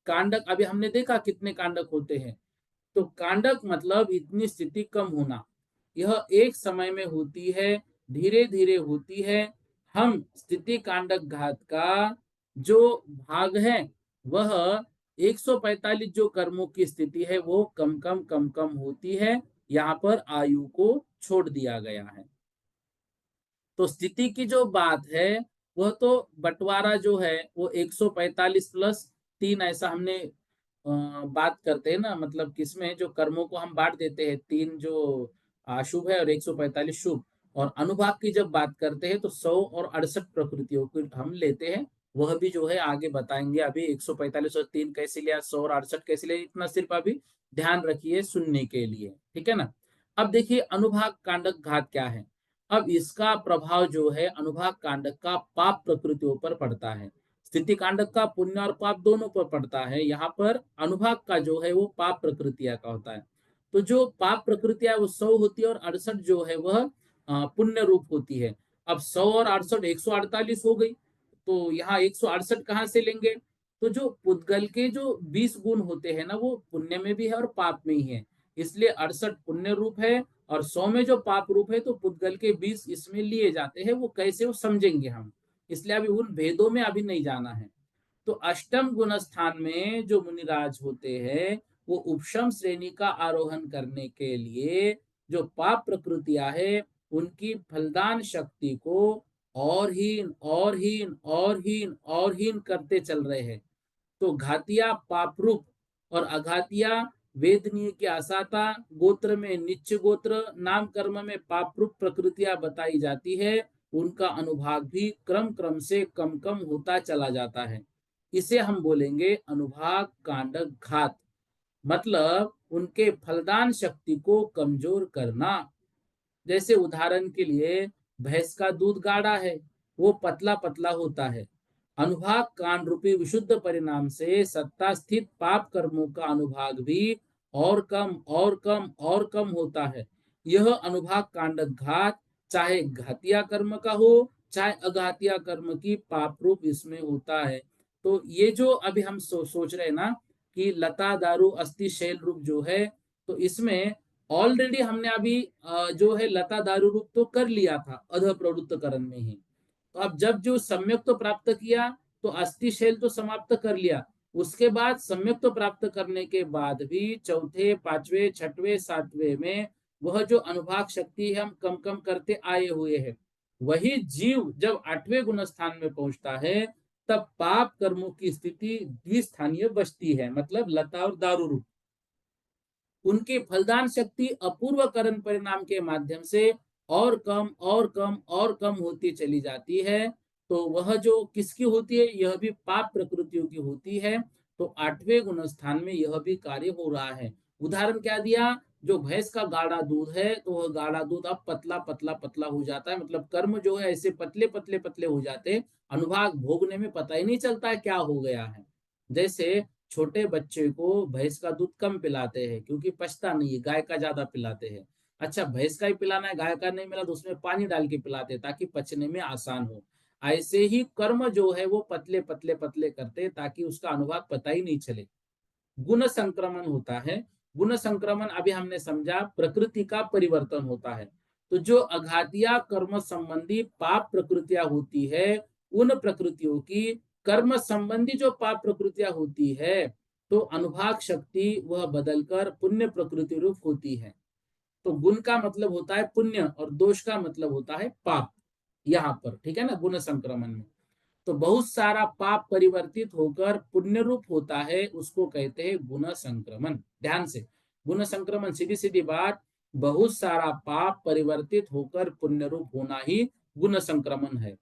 कांडक अभी हमने देखा कितने कांडक होते हैं। तो कांडक मतलब इतनी स्थिति कम होना, यह एक समय में होती है, धीरे धीरे होती है। हम स्थिति कांडक घात का जो भाग है, वह 145 जो कर्मों की स्थिति है वो कम कम कम कम होती है। यहाँ पर आयु को छोड़ दिया गया है। तो स्थिति की जो बात है, वह तो बंटवारा जो है वो 145 प्लस 3, ऐसा हमने बात करते हैं ना, मतलब किसमें जो कर्मों को हम बांट देते हैं, 3 जो अशुभ है और 145 शुभ। और अनुभाग की जब बात करते हैं तो 100 और 68 प्रकृतियों को हम लेते हैं। वह भी जो है आगे बताएंगे। अभी 145 और 3 कैसे लिया, 100 और 68 कैसे लिया, इतना सिर्फ अभी ध्यान रखिए सुनने के लिए, ठीक है ना। अब देखिए अनुभाग कांडक घात क्या है। अब इसका प्रभाव जो है अनुभाग कांडक का पाप प्रकृतियों पर पड़ता है। स्थिति कांडक का पुण्य और पाप दोनों पर पड़ता है। यहाँ पर अनुभाग का जो है वो पाप प्रकृतिया का होता है। तो जो पाप प्रकृतियां वो 100 होती है और 68 जो है वह पुण्य रूप होती है। अब 100 और 68 148 हो गई, तो यहाँ 168 कहाँ से लेंगे? तो जो पुद्गल के जो 20 गुण होते हैं ना, वो पुण्य में भी है और पाप में ही है, इसलिए 68 पुण्य रूप है और 100 में जो पाप रूप है, तो पुद्गल के 20 इसमें लिए जाते हैं। वो कैसे वो समझेंगे हम, इसलिए अभी उन भेदों में अभी नहीं जाना है। तो अष्टम गुण स्थान में जो मुनिराज होते हैं, वो उपशम श्रेणी का आरोहण करने के लिए जो पाप प्रकृतियां है, उनकी फलदान शक्ति को और हीन और हीन और हीन और हीन करते चल रहे हैं। तो घातिया पाप रूप और अघातिया वेदनीय की आसाता, गोत्र में निच्च गोत्र, नाम कर्म में पाप रूप प्रकृतियां बताई जाती है, उनका अनुभाग भी क्रम क्रम से कम कम होता चला जाता है। इसे हम बोलेंगे अनुभाग कांडक घात, मतलब उनके फलदान शक्ति को कमजोर करना। जैसे उदाहरण के लिए भैंस का दूध गाढ़ा है, वो पतला पतला होता है। अनुभाग कांड रूपी विशुद्ध परिणाम से सत्ता स्थित पाप कर्मों का अनुभाग भी और कम और कम और कम होता है। यह अनुभाग कांडक घात चाहे घातिया कर्म का हो चाहे अघातिया कर्म की पाप रूप इसमें होता है। तो ये जो अभी हम सोच रहे हैं ना कि लता दारू अस्थि शैल रूप जो है, तो इसमें ऑलरेडी हमने अभी जो है लता दारू रूप तो कर लिया था अध प्रवृत्त करण में ही। तो अब जब जो सम्यक तो प्राप्त किया, तो अस्थि शैल तो समाप्त कर लिया। उसके बाद सम्यक तो प्राप्त करने के बाद भी चौथे पांचवे छठवें सातवें में वह जो अनुभाग शक्ति है हम कम कम करते आए हुए हैं। वही जीव जब 8वें गुण स्थान में पहुंचता है, तब पाप कर्मों की स्थिति द्विस्थानीय बचती है, मतलब लता और दारू रूप। उनकी फलदान शक्ति अपूर्व करण परिणाम के माध्यम से और कम और कम और कम होती चली जाती है। तो वह जो किसकी होती है, यह भी पाप प्रकृतियों की होती है। तो 8वें गुण स्थान में यह भी कार्य हो रहा है। उदाहरण क्या दिया, जो भैंस का गाढ़ा दूध है, तो वह गाढ़ा दूध अब पतला पतला पतला हो जाता है, मतलब कर्म जो है ऐसे पतले पतले पतले हो जाते हैं, अनुभाग भोगने में पता ही नहीं चलता है क्या हो गया है। जैसे छोटे बच्चे को भैंस का दूध कम पिलाते हैं क्योंकि पचता नहीं है, गाय का ज्यादा पिलाते हैं। अच्छा भैंस का ही पिलाना है, गाय का नहीं मिला तो उसमें पानी डाल के पिलाते हैं ताकि पचने में आसान हो। ऐसे ही कर्म जो है वो पतले पतले पतले करते ताकि उसका अनुभाग पता ही नहीं चले। गुण संक्रमण होता है। गुण संक्रमण अभी हमने समझा प्रकृति का परिवर्तन होता है। तो जो अघातिया कर्म संबंधी पाप प्रकृतियां होती है, उन प्रकृतियों की कर्म संबंधी जो पाप प्रकृतियां होती है, तो अनुभाग शक्ति वह बदलकर पुण्य प्रकृति रूप होती है। तो गुण का मतलब होता है पुण्य और दोष का मतलब होता है पाप। यहाँ पर ठीक है ना, गुण संक्रमण में तो बहुत सारा पाप परिवर्तित होकर पुण्य रूप होता है, उसको कहते हैं गुण संक्रमण। ध्यान से, गुण संक्रमण सीधी सीधी बात, बहुत सारा पाप परिवर्तित होकर पुण्य रूप होना ही गुण संक्रमण है।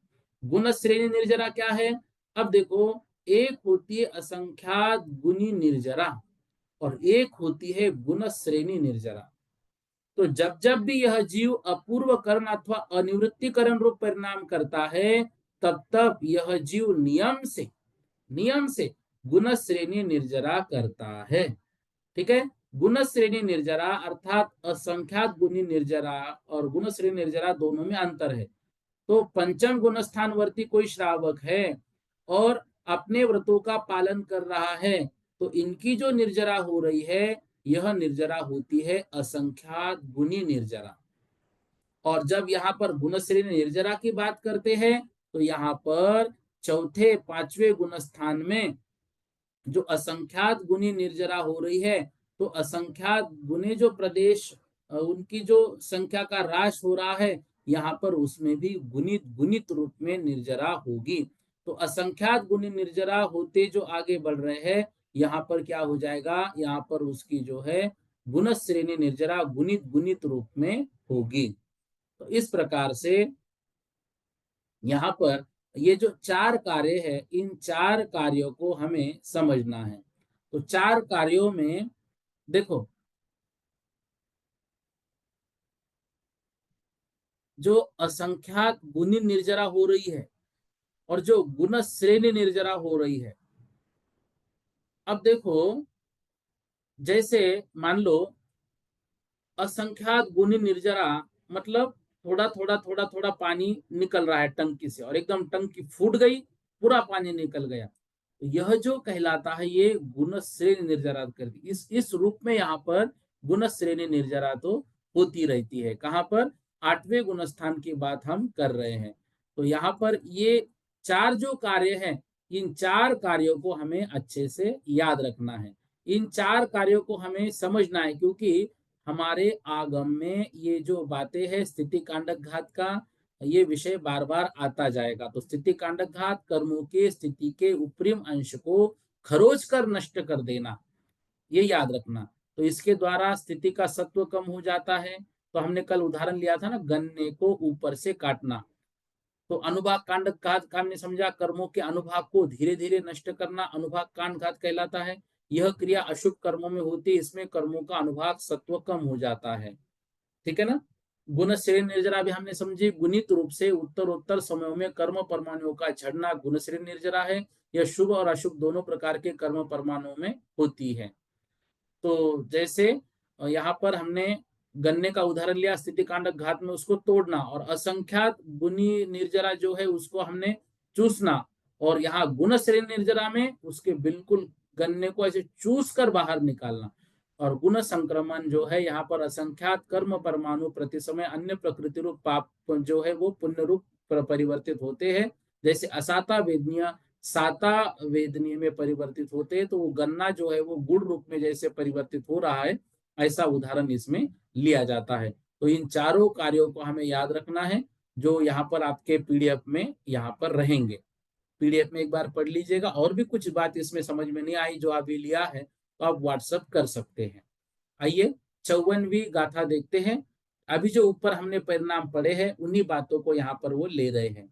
गुण श्रेणी निर्जरा क्या है? अब देखो, एक होती है असंख्यात गुणी निर्जरा और एक होती है गुण श्रेणी निर्जरा। तो जब जब भी यह जीव अपूर्व करण अथवा अनिवृत्तिकरण रूप परिणाम करता है, तब तब यह जीव नियम से गुण श्रेणी निर्जरा करता है। ठीक है, गुण श्रेणी निर्जरा अर्थात असंख्यात गुणी निर्जरा और गुण श्रेणी निर्जरा दोनों में अंतर है। तो पंचम गुण स्थान वर्ती कोई श्रावक है और अपने व्रतों का पालन कर रहा है, तो इनकी जो निर्जरा हो रही है, यह निर्जरा होती है असंख्यात गुणी निर्जरा। और जब यहाँ पर गुणश्रेणी निर्जरा की बात करते हैं, तो यहाँ पर चौथे पांचवें गुण स्थान में जो असंख्यात गुणी निर्जरा हो रही है, तो असंख्यात गुणे जो प्रदेश उनकी जो संख्या का ह्रास हो रहा है, यहाँ पर उसमें भी गुणित गुणित रूप में निर्जरा होगी। तो असंख्यात गुणी निर्जरा होते जो आगे बढ़ रहे हैं, यहाँ पर क्या हो जाएगा, यहाँ पर उसकी जो है गुण श्रेणी निर्जरा गुणित गुणित रूप में होगी। तो इस प्रकार से यहाँ पर ये जो चार कार्य है, इन चार कार्यों को हमें समझना है। तो चार कार्यों में देखो, जो असंख्यात गुणी निर्जरा हो रही है और जो गुण श्रेणी निर्जरा हो रही है। अब देखो, जैसे मान लो असंख्यात गुणी निर्जरा मतलब थोड़ा थोड़ा थोड़ा थोड़ा पानी निकल रहा है टंकी से और एकदम टंकी फूट गई, पूरा पानी निकल गया, तो यह जो कहलाता है ये गुण श्रेणी निर्जरा कर दी। इस रूप में यहाँ पर गुण श्रेणी निर्जरा तो होती रहती है। कहाँ पर? आठवें गुण स्थान की बात हम कर रहे हैं। तो यहाँ पर ये चार जो कार्य हैं, इन चार कार्यों को हमें अच्छे से याद रखना है। इन चार कार्यों को हमें समझना है, क्योंकि हमारे आगम में ये जो बातें हैं स्थिति कांडक घात का, ये विषय बार बार आता जाएगा। तो स्थिति कांडक घात कर्मों के स्थिति के उपरिम अंश को खरोच कर नष्ट कर देना, ये याद रखना। तो इसके द्वारा स्थिति का सत्व कम हो जाता है। तो हमने कल उदाहरण लिया था ना, गन्ने को ऊपर से काटना। तो अनुभाग कांड घात का हमने समझा, कर्मों के अनुभाग को धीरे धीरे नष्ट करना अनुभाग कांड घात कहलाता है। यह क्रिया अशुभ कर्मों में होती है, इसमें कर्मों का अनुभाग सत्व कम हो जाता है। ठीक है ना। गुण श्रेणी निर्जरा भी हमने समझी, गुणित रूप से उत्तर उत्तर समयों में कर्म परमाणुओं का झड़ना गुण श्रेणी निर्जरा है। यह शुभ और अशुभ दोनों प्रकार के कर्म परमाणुओं में होती है। तो जैसे यहाँ पर हमने गन्ने का उदाहरण लिया, स्थिति कांडक घात में उसको तोड़ना, और असंख्यात गुणी निर्जरा जो है उसको हमने चूसना, और यहाँ गुण श्रेणी निर्जरा में उसके बिल्कुल गन्ने को ऐसे चूस कर बाहर निकालना। और गुण संक्रमण जो है यहाँ पर असंख्यात कर्म परमाणु प्रति समय अन्य प्रकृति रूप पाप जो है वो पुण्य रूप परिवर्तित होते हैं। जैसे असाता वेदनीय साता वेदनीय में परिवर्तित होते हैं, तो वो गन्ना जो है वो गुड़ रूप में जैसे परिवर्तित हो रहा है, ऐसा उदाहरण इसमें लिया जाता है। तो इन चारों कार्यों को हमें याद रखना है, जो यहाँ पर आपके पीडीएफ में यहाँ पर रहेंगे। पीडीएफ में एक बार पढ़ लीजिएगा, और भी कुछ बात इसमें समझ में नहीं आई जो अभी लिया है, तो आप व्हाट्सअप कर सकते हैं। आइए 54वीं गाथा देखते हैं। अभी जो ऊपर हमने परिणाम पढ़े हैं, उन्हीं बातों को यहाँ पर वो ले रहे हैं।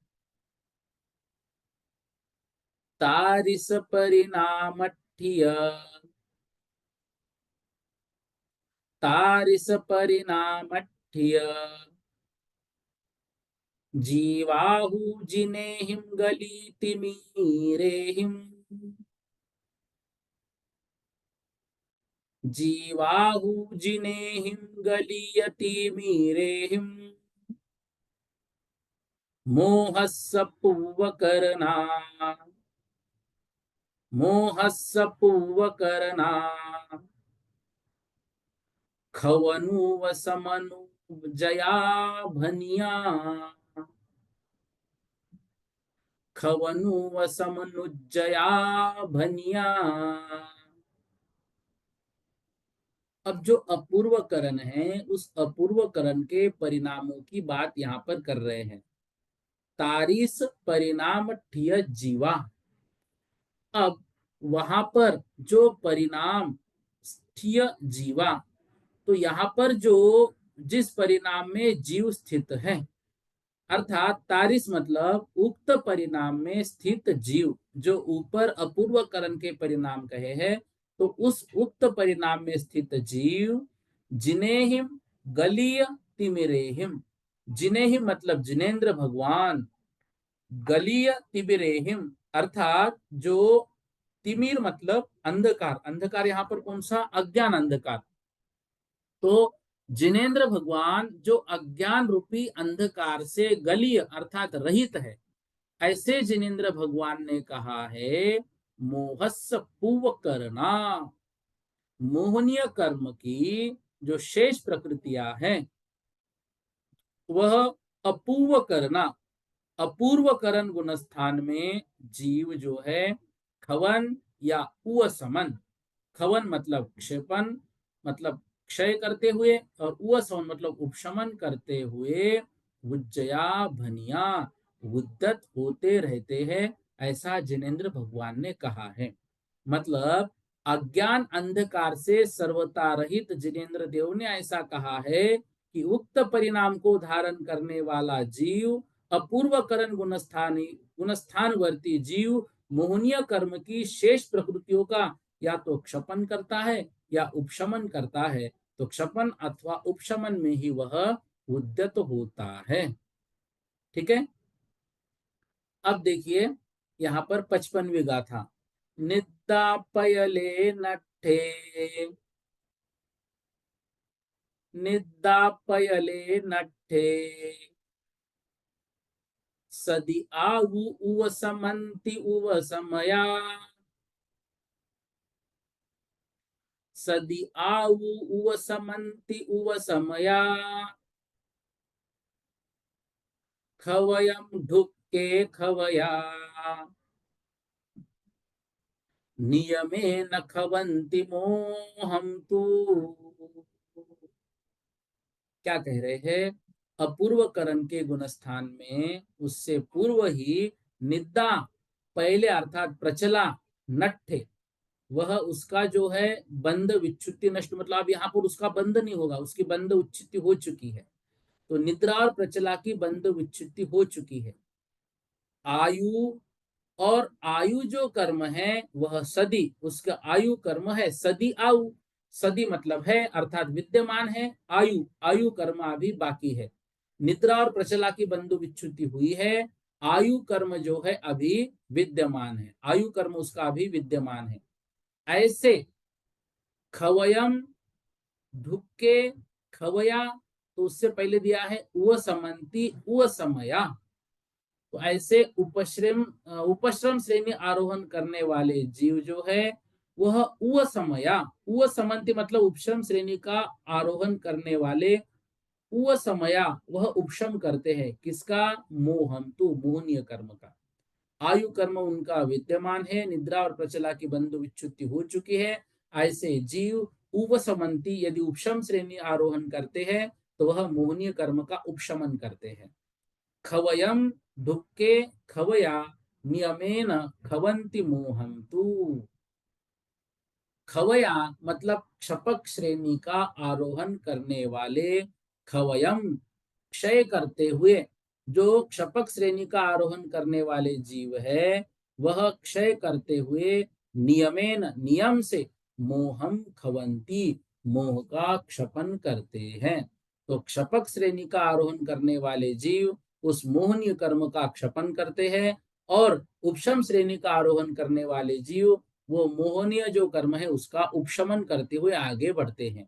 तारिस परिणामठ्ठिय तारिस परिणामठ्ठिय जीवाहु जिनेहिम गलीति मीरेहिम जीवाहु जिनेहिम गलीयति मीरेहिम मोहस्य पूर्वकरणा, मोहस्य पूर्वकरणा, खवनु समनु जया भनिया, खवनु समनु जया भनिया। अब जो अपूर्वकरण है, उस अपूर्वकरण के परिणामों की बात यहाँ पर कर रहे हैं। तारिस परिणाम ठिय जीवा। अब वहां पर जो परिणाम ठिय जीवा, तो यहाँ पर जो जिस परिणाम में जीव स्थित है, अर्थात तारिस मतलब उक्त परिणाम में स्थित जीव, जो ऊपर अपूर्वकरण के परिणाम कहे हैं, तो उस उक्त परिणाम में स्थित जीव जिनेहिम गलीय तिमिरेहिम, जिनेहिम मतलब जिनेन्द्र भगवान, गलीय तिमिरेहिम अर्थात जो तिमिर मतलब अंधकार, अंधकार यहाँ पर कौन सा, अज्ञान अंधकार। तो जिनेन्द्र भगवान जो अज्ञान रूपी अंधकार से गलीय अर्थात रहित है, ऐसे जिनेन्द्र भगवान ने कहा है मोहस्य पूर्व करना, मोहनीय कर्म की जो शेष प्रकृतियां हैं वह अपूर्व करना, अपूर्वकरण गुणस्थान में जीव जो है खवन या उवसमन, खवन मतलब क्षेपण मतलब क्षय करते हुए, और उवसमन मतलब उपशमन करते हुए उज्जया भनिया उद्दत होते रहते हैं, ऐसा जिनेन्द्र भगवान ने कहा है। मतलब अज्ञान अंधकार से सर्वता रहित जिनेन्द्र देव ने ऐसा कहा है कि उक्त परिणाम को धारण करने वाला जीव अपूर्वकरण गुणस्थानवर्ती जीव मोहनीय कर्म की शेष प्रकृतियों का या तो क्षपन करता है या उपशमन करता है, तो क्षपन अथवा उपशमन में ही वह उद्यत होता है। ठीक है। अब देखिए यहाँ पर 55वीं गाथा, निद्दा पयले नट्ठे, निद्दा पयले नट्ठे, सदि आऊ उव समन्ति उव समया, सदि आऊ उव समन्ति उव समया, खवयम ढुक्के खवया, नियमेन खवन्ति मोहम तू। क्या कह रहे हैं, अपूर्वकरण के गुणस्थान में उससे पूर्व ही निद्दा पहले अर्थात प्रचला नट्ठे, वह उसका जो है बंध विच्छुत्ति नष्ट, मतलब अब यहाँ पर उसका बंध नहीं होगा, उसकी बंध उच्चित्ति हो चुकी है। तो निद्रा और प्रचला की बंध विच्छुत्ति हो चुकी है। आयु, और आयु जो कर्म है वह सदी, उसका आयु कर्म है सदी आयु, सदी मतलब है अर्थात विद्यमान है, आयु आयु कर्म अभी बाकी है। निद्रा और प्रचला की बंधु विच्छुति हुई है, आयु कर्म जो है अभी विद्यमान है, आयु कर्म उसका अभी विद्यमान है। ऐसे खवयम ढुक्के खवया, तो उससे पहले दिया है उव समन्ति उव समया, तो ऐसे उपश्रम श्रेणी आरोहण करने वाले जीव जो है वह उव समया, उव समन्ति मतलब उपश्रम श्रेणी का आरोहण करने वाले, उव समया वह उपशम करते हैं किसका, मोहंतु मोहनीय कर्म का। आयु कर्म उनका विद्यमान है, निद्रा और प्रचला की बंधु विच्छुत्ति हो चुकी है। ऐसे जीव उपशमंती यदि उपशम श्रेणी आरोहण करते हैं तो वह मोहनीय कर्म का उपशमन करते हैं। खवयम ढुक्के खवया नियमेन खवंति मोहंतु। खवया मतलब क्षपक श्रेणी का आरोहण करने वाले, खवयम क्षय करते हुए, जो क्षपक श्रेणी का आरोहण करने वाले जीव है वह क्षय करते हुए नियमेन नियम से मोहम खवंती मोह का क्षपन करते हैं। तो क्षपक श्रेणी का आरोहण करने वाले जीव उस मोहनीय कर्म का क्षपन करते हैं, और उपशम श्रेणी का आरोहण करने वाले जीव वो मोहनीय जो कर्म है उसका उपशमन करते हुए आगे बढ़ते हैं।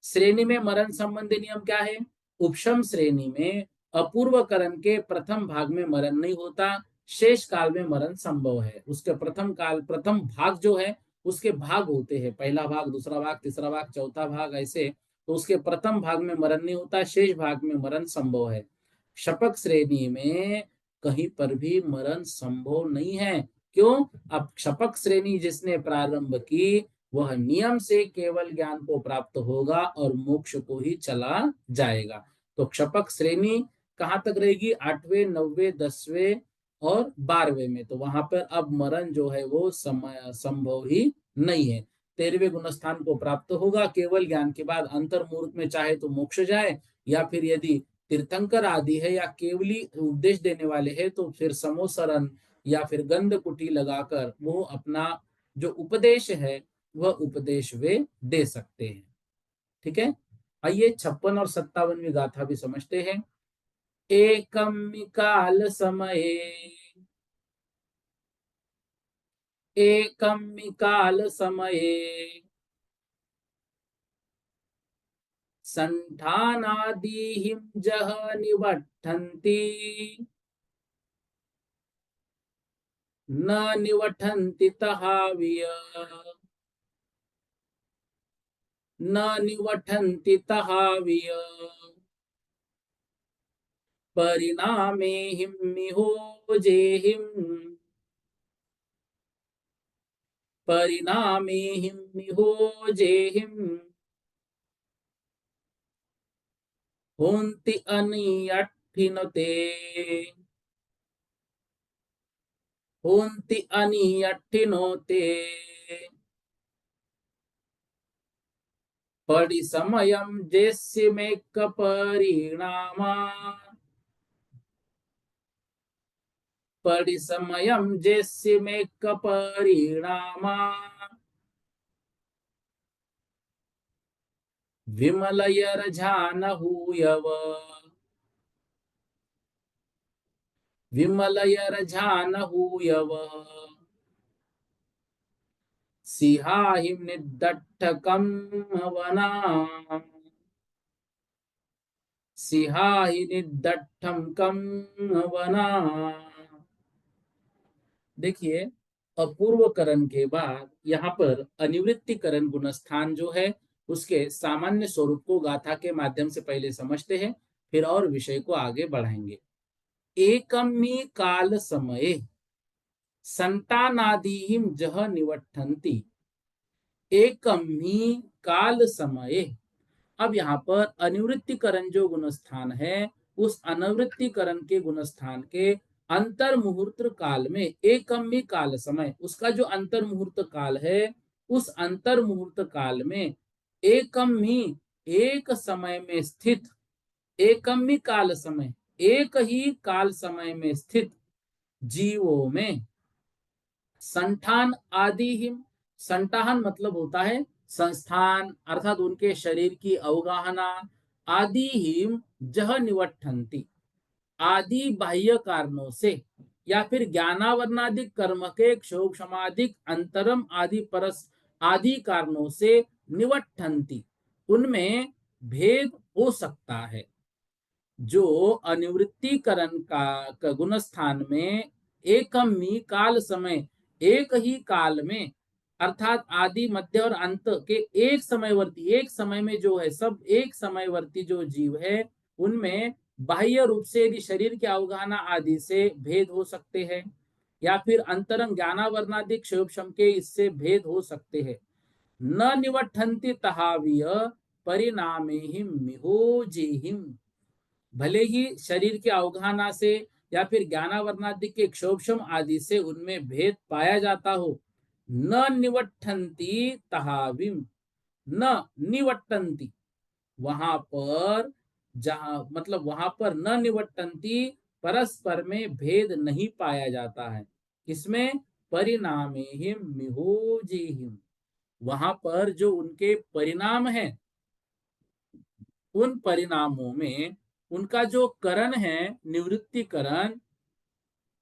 श्रेणी में मरण संबंधी नियम क्या है, उपशम श्रेणी में अपूर्व करण के प्रथम भाग में मरण नहीं होता, शेष काल में मरण संभव है। उसके प्रथम भाग जो है उसके भाग होते हैं, पहला भाग, दूसरा भाग, तीसरा भाग, चौथा भाग, ऐसे। तो उसके प्रथम भाग में मरण नहीं होता, शेष भाग में मरण संभव है। शपक श्रेणी में कहीं पर भी मरण संभव नहीं है। क्यों? अब शपक श्रेणी जिसने प्रारंभ की वह नियम से केवल ज्ञान को प्राप्त होगा और मोक्ष को ही चला जाएगा। तो क्षपक श्रेणी कहाँ तक रहेगी? 8वें, 9वें, 10वें और 12वें में। तो वहां पर अब मरण जो है वो संभव ही नहीं है। 13वें गुणस्थान को प्राप्त होगा केवल ज्ञान के बाद। अंतर मुहूर्त में चाहे तो मोक्ष जाए, या फिर यदि तीर्थंकर आदि है या केवली उपदेश देने वाले हैं तो फिर समोसरण या फिर गंध कुटी लगाकर वो अपना जो उपदेश है वह उपदेश वे दे सकते हैं। ठीक है, आइए 56 और 57वीं गाथा भी समझते हैं। एकम काल समये, एकम काल समये संठानादिहिं जह निवठन्ति, न निवठन्ति तहाविय, न निवठन्ति तहाविय, परिणामे हिम मिहोजेहिम, परिणामे हिम मिहोजेहिम, होन्ति अनियट्ठिनते, होन्ति अनियट्ठिनोते, परिसमयं जेस्यमेक परिणामा, परिसमयं जेस्यमेक परिणामा, विमलयरझानहूयव, विमलयरझानहूयव, सिहाहिं निदट्ठकं वना, सिहाहि निदट्ठं कं वना। देखिए, अपूर्वकरण के बाद यहाँ पर अनिवृत्तिकरण गुणस्थान जो है उसके सामान्य स्वरूप को गाथा के माध्यम से पहले समझते हैं, फिर और विषय को आगे बढ़ाएंगे। एकमी काल समये संतानादिहिं जह निवठन्ति, एकम ही काल समये। अब यहाँ पर अनिवृत्तिकरण जो गुणस्थान है उस अनिवृत्तिकरण के गुणस्थान के अंतर मुहूर्त काल में, एकम ही काल समय, उसका जो अंतर मुहूर्त काल है उस अंतर मुहूर्त काल में एकम ही, एक समय में स्थित, एकम ही काल समय, एक ही काल समय में स्थित जीवों में संठान आदि ही, संठान मतलब होता है संस्थान, अर्थात उनके शरीर की अवगाहना, आदि ही जह निवठन्ति, आदि बाह्य कारणों से या फिर ज्ञानावरणादिक कर्म के क्षोभ क्षमादिक अंतरम आदि परस आदि कारणों से निवठन्ति, उनमें भेद हो सकता है। जो अनिवृत्तिकरण का गुणस्थान में एकम ही काल समय, एक ही काल में, अर्थात आदि मध्य और अंत के एक समयवर्ती, एक समय में जो है सब एक समयवर्ती जो जीव है उनमें बाह्य रूप से यदि शरीर के अवगाहना आदि से भेद हो सकते हैं या फिर अंतरंग ज्ञानावरणादि क्षोभक्षम के इससे भेद हो सकते हैं। न निवठन्ति तहाविय परिणामे हिम मिहोजेहिम, भले ही शरीर के अवगाहना से या फिर ज्ञानावरणादि के क्षोभक्षम आदि से उनमें भेद पाया जाता हो, न निवठन्ति तहाविम, न निवट्टन्ति, वहां पर जहां मतलब वहां पर न निवट्टन्ति, परस्पर में भेद नहीं पाया जाता है। इसमें परिणामे हिम मिहोजिहिम, वहां पर जो उनके परिणाम है उन परिणामों में उनका जो करण है निवृत्तिकरण,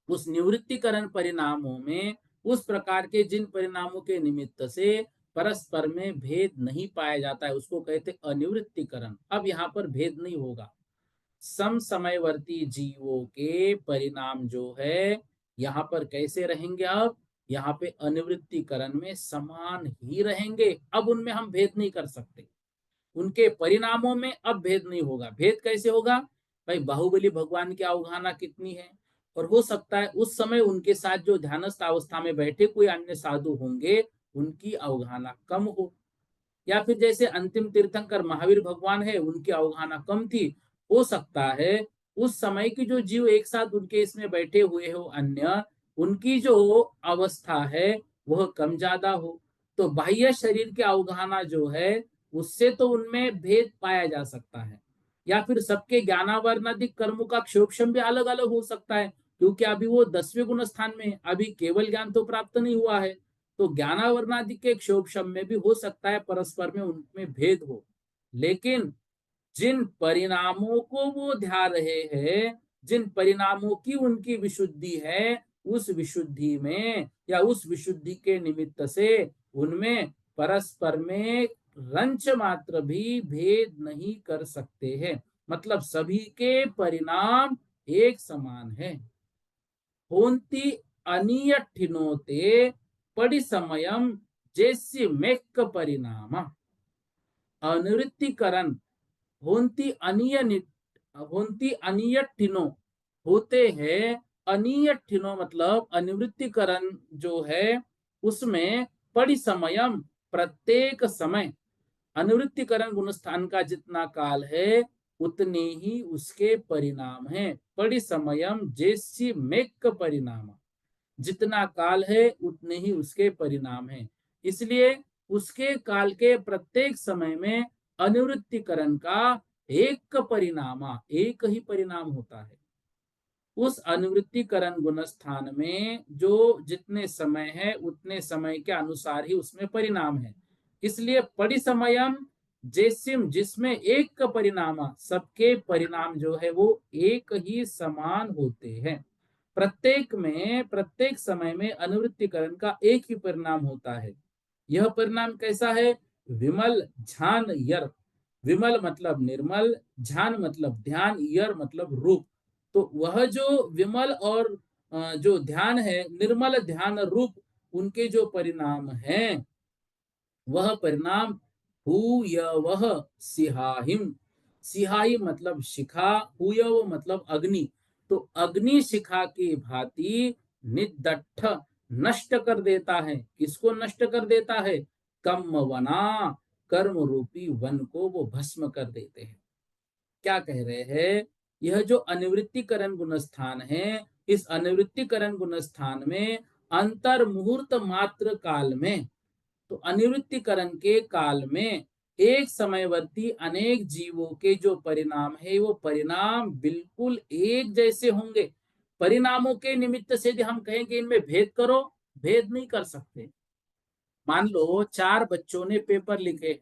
उस निवृत्तिकरण परिणामों में उस प्रकार के जिन परिणामों के निमित्त से परस्पर में भेद नहीं पाया जाता है उसको कहते अनिवृत्तिकरण। अब यहाँ पर भेद नहीं होगा, समसमयवर्ती जीवों के परिणाम जो है यहाँ पर कैसे रहेंगे? अब यहाँ पे अनुवृत्तिकरण में समान ही रहेंगे। अब उनमें हम भेद नहीं कर सकते, उनके परिणामों में अब भेद नहीं होगा। भेद कैसे होगा? भाई बाहुबली भगवान की अवगाहना कितनी है, और हो सकता है उस समय उनके साथ जो ध्यानस्थ अवस्था में बैठे कोई अन्य साधु होंगे, उनकी अवगाहना कम हो। या फिर जैसे अंतिम तीर्थंकर महावीर भगवान है, उनकी अवगाहना कम थी। हो सकता है उस समय की जो जीव एक साथ उनके इसमें बैठे हुए हो अन्य, उनकी जो अवस्था है वह कम ज्यादा हो। तो बाह्य शरीर की अवगाहना जो है उससे तो उनमें भेद पाया जा सकता है। या फिर सबके ज्ञानावरणाधिक कर्मों का क्षोभम भी अलग अलग हो सकता है, क्योंकि अभी वो 10वें गुण स्थान में, अभी केवल ज्ञान तो प्राप्त नहीं हुआ है। तो ज्ञानावरणादि के क्षोभम में भी हो सकता है परस्पर में उनमें भेद हो। लेकिन जिन परिणामों को वो ध्या रहे हैं, जिन परिणामों की उनकी विशुद्धि है, उस विशुद्धि में या उस विशुद्धि के निमित्त से उनमें परस्पर में रंच मात्र भी भेद नहीं कर सकते हैं। मतलब सभी के परिणाम एक समान है। होंती अनियठिनोते परिसमयम जैसी मेक परिणाम अनुवृत्तिकरण होंती अनियनित होंती अनियठिनो होते हैं। अनियठिनो मतलब अनुवृत्तिकरण जो है उसमें परिसमयम प्रत्येक समय, अनुवृत्तिकरण गुणस्थान का जितना काल है उतने ही उसके परिणाम है। परिसमयम जैसी मेक परिणाम, जितना काल है उतने ही उसके परिणाम हैं। इसलिए उसके काल के प्रत्येक समय में अनुवृत्तिकरण का एक परिणाम, एक ही परिणाम होता है। उस अनुवृत्तिकरण गुणस्थान में जो जितने समय है उतने समय के अनुसार ही उसमें परिणाम है। इसलिए परिसमयम जैसिम, जिसमें एक का परिणाम, सबके परिणाम जो है वो एक ही समान होते हैं। प्रत्येक में प्रत्येक समय में अनुवृत्तिकरण का एक ही परिणाम होता है। यह परिणाम कैसा है? विमल झान यर। विमल मतलब निर्मल, झान मतलब ध्यान, यर मतलब रूप। तो वह जो विमल और जो ध्यान है, निर्मल ध्यान रूप, उनके जो परिणाम हैं वह परिणाम हुयवः सिहाहिम। सिहाही मतलब शिखा, हुयव मतलब अग्नि। तो अग्नि शिखा की भांति निदट्ठ नष्ट कर देता है। किसको नष्ट कर देता है? कम वना, कर्म रूपी वन को वो भस्म कर देते हैं। क्या कह रहे हैं? यह जो अनिवृत्तिकरण गुणस्थान है, इस अनिवृत्तिकरण गुणस्थान में अंतर मुहूर्त मात्र काल में, तो अनिवृत्तिकरण के काल में एक समयवर्ती अनेक जीवों के जो परिणाम है वो परिणाम बिल्कुल एक जैसे होंगे। परिणामों के निमित्त से यदि हम कहेंगे इनमें भेद करो, भेद नहीं कर सकते। मान लो 4 बच्चों ने पेपर लिखे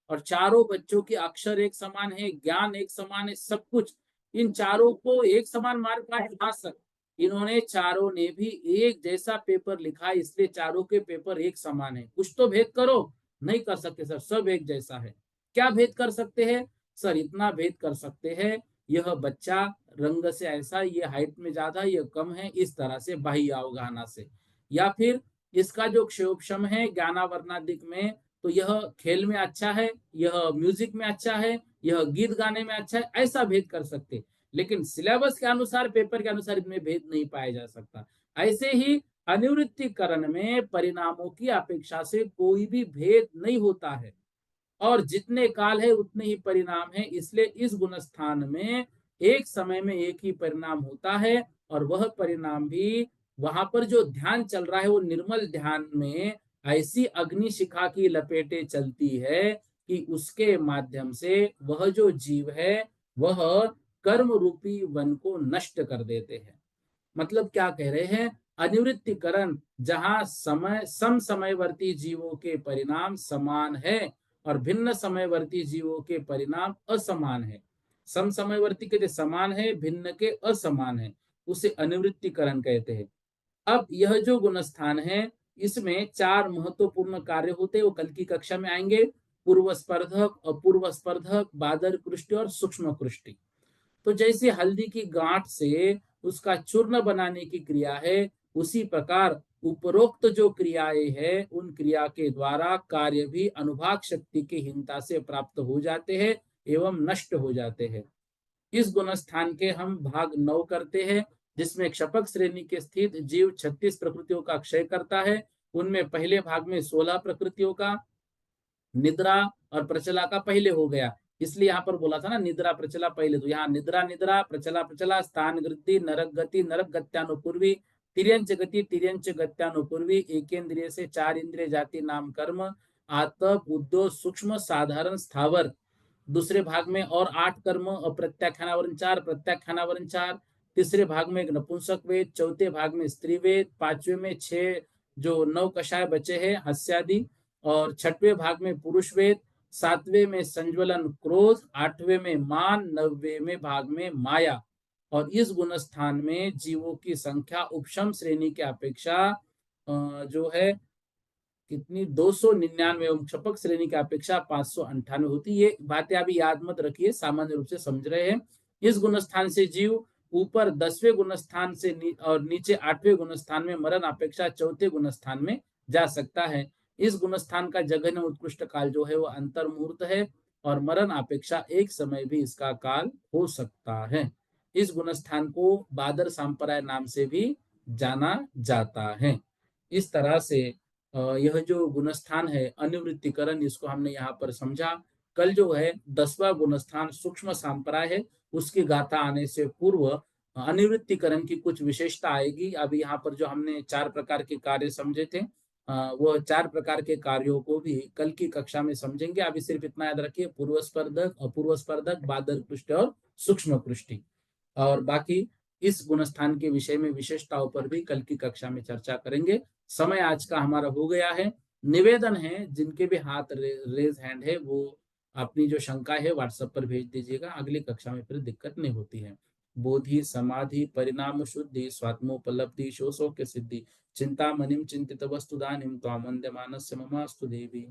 और चारों बच्चों के अक्षर एक समान है, ज्ञान एक समान है, सब कुछ, इन चारों को एक समान मार्क का है सक। इन्होंने चारों ने भी एक जैसा पेपर लिखा, इसलिए चारों के पेपर एक समान है। कुछ तो भेद करो। नहीं कर सकते सर, सब एक जैसा है। क्या भेद कर सकते हैं सर? इतना भेद कर सकते हैं, यह बच्चा रंग से ऐसा, ये हाइट में ज्यादा, ये कम है, इस तरह से बाह्य अवगाहना से। या फिर इसका जो क्षोभम है ज्ञानावरणादिक में, तो यह खेल में अच्छा है, यह म्यूजिक में अच्छा है, यह गीत गाने में अच्छा है, ऐसा भेद कर सकते। लेकिन सिलेबस के अनुसार, पेपर के अनुसार इनमें भेद नहीं पाया जा सकता। ऐसे ही अनुवृत्तिकरण में परिणामों की अपेक्षा से कोई भी भेद नहीं होता है, और जितने काल है उतने ही परिणाम है। इसलिए इस गुणस्थान में एक समय में एक ही परिणाम होता है, और वह परिणाम भी वहां पर जो ध्यान चल रहा है वो निर्मल ध्यान में ऐसी अग्नि शिखा की लपेटे चलती है कि उसके माध्यम से वह जो जीव है वह कर्म रूपी वन को नष्ट कर देते हैं। मतलब क्या कह रहे हैं? अनिवृत्तिकरण जहां समय सम समयवर्ती जीवों के परिणाम समान है और भिन्न समयवर्ती जीवों के परिणाम असमान है। सम समयवर्ती के समान है, भिन्न के असमान है, उसे अनिवृत्तिकरण कहते हैं। अब यह जो गुणस्थान है इसमें 4 महत्वपूर्ण कार्य होते हैं, वो कल की कक्षा में आएंगे। पूर्व स्पर्धक, अपूर्व स्पर्धक, बादर कृष्टि और सूक्ष्म कृष्टि। तो जैसे हल्दी की गांठ से उसका चूर्ण बनाने की क्रिया है, उसी प्रकार उपरोक्त जो क्रियाएं हैं उन क्रिया के द्वारा कार्य भी अनुभाग शक्ति की हीनता से प्राप्त हो जाते हैं एवं नष्ट हो जाते हैं। इस गुणस्थान के हम भाग 9 करते हैं, जिसमें क्षपक श्रेणी के स्थित जीव 36 प्रकृतियों का क्षय करता है। उनमें पहले भाग में 16 प्रकृतियों का निद्रा और प्रचला का पहले हो गया, इसलिए यहाँ पर बोला था ना निद्रा प्रचला पहले, तो यहाँ निद्रा निद्रा प्रचला प्रचला स्थान गति नरक गत्यानुपूर्वी तिर्यंच गति तिर्यंच गत्यानुपूर्वी एकेंद्रिय से 4 इंद्रिय जाति नाम कर्म आतप उद्दोष सूक्ष्म साधारण स्थावर। दूसरे भाग में और 8 कर्म अप्रत्याख्यानावरण 4 प्रत्याख्यानावरण 4। तीसरे भाग में नपुंसक वेद, चौथे भाग में स्त्री वेद, पांचवे में 6 जो 9 कषाय बचे हैं हस्यादि, और छठवें भाग में पुरुष वेद, सातवें में संज्वलन क्रोध, आठवें में मान, नौवें भाग में माया। और इस गुण स्थान में जीवों की संख्या उपशम श्रेणी की अपेक्षा जो है कितनी 299 एवं क्षपक श्रेणी की अपेक्षा 598 होती। ये बातें अभी याद मत रखिए, सामान्य रूप से समझ रहे हैं। इस गुणस्थान से जीव ऊपर 10वें गुणस्थान से और नीचे 8वें गुणस्थान में मरण अपेक्षा चौथे गुणस्थान में जा सकता है। इस गुणस्थान का जघन्य उत्कृष्ट काल जो है वो अंतर मुहूर्त है, और मरण अपेक्षा एक समय भी इसका काल हो सकता है। इस गुणस्थान को बादर सांप्राय नाम से भी जाना जाता है। इस तरह से यह जो गुणस्थान है अनुवृत्तिकरण, इसको हमने यहाँ पर समझा। कल जो है 10वां गुणस्थान सूक्ष्म सांप्राय है, उसकी गाथा आने से पूर्व अनुवृत्तिकरण की कुछ विशेषता आएगी। अभी यहाँ पर जो हमने 4 प्रकार के कार्य समझे थे, वो 4 प्रकार के कार्यों को भी कल की कक्षा में समझेंगे। अभी सिर्फ इतना याद रखिए, पूर्व स्पर्धक, अपूर्व स्पर्धक, बादर पृष्ठ और सूक्ष्म पृष्ठि, और बाकी इस गुणस्थान के विषय में विशेषताओं पर भी कल की कक्षा में चर्चा करेंगे। समय आज का हमारा हो गया है। निवेदन है, जिनके भी हाथ रेज हैंड है वो अपनी जो शंका है व्हाट्सएप पर भेज दीजिएगा, अगली कक्षा में फिर दिक्कत नहीं होती है। बोधि समाधि परिणाम शुद्धि स्वात्मोपलब्धि शोषो के सिद्धि चिंता मनिम चिंतित वस्तुदानिम त्वामंद्य मानस्य ममास्तु देवी।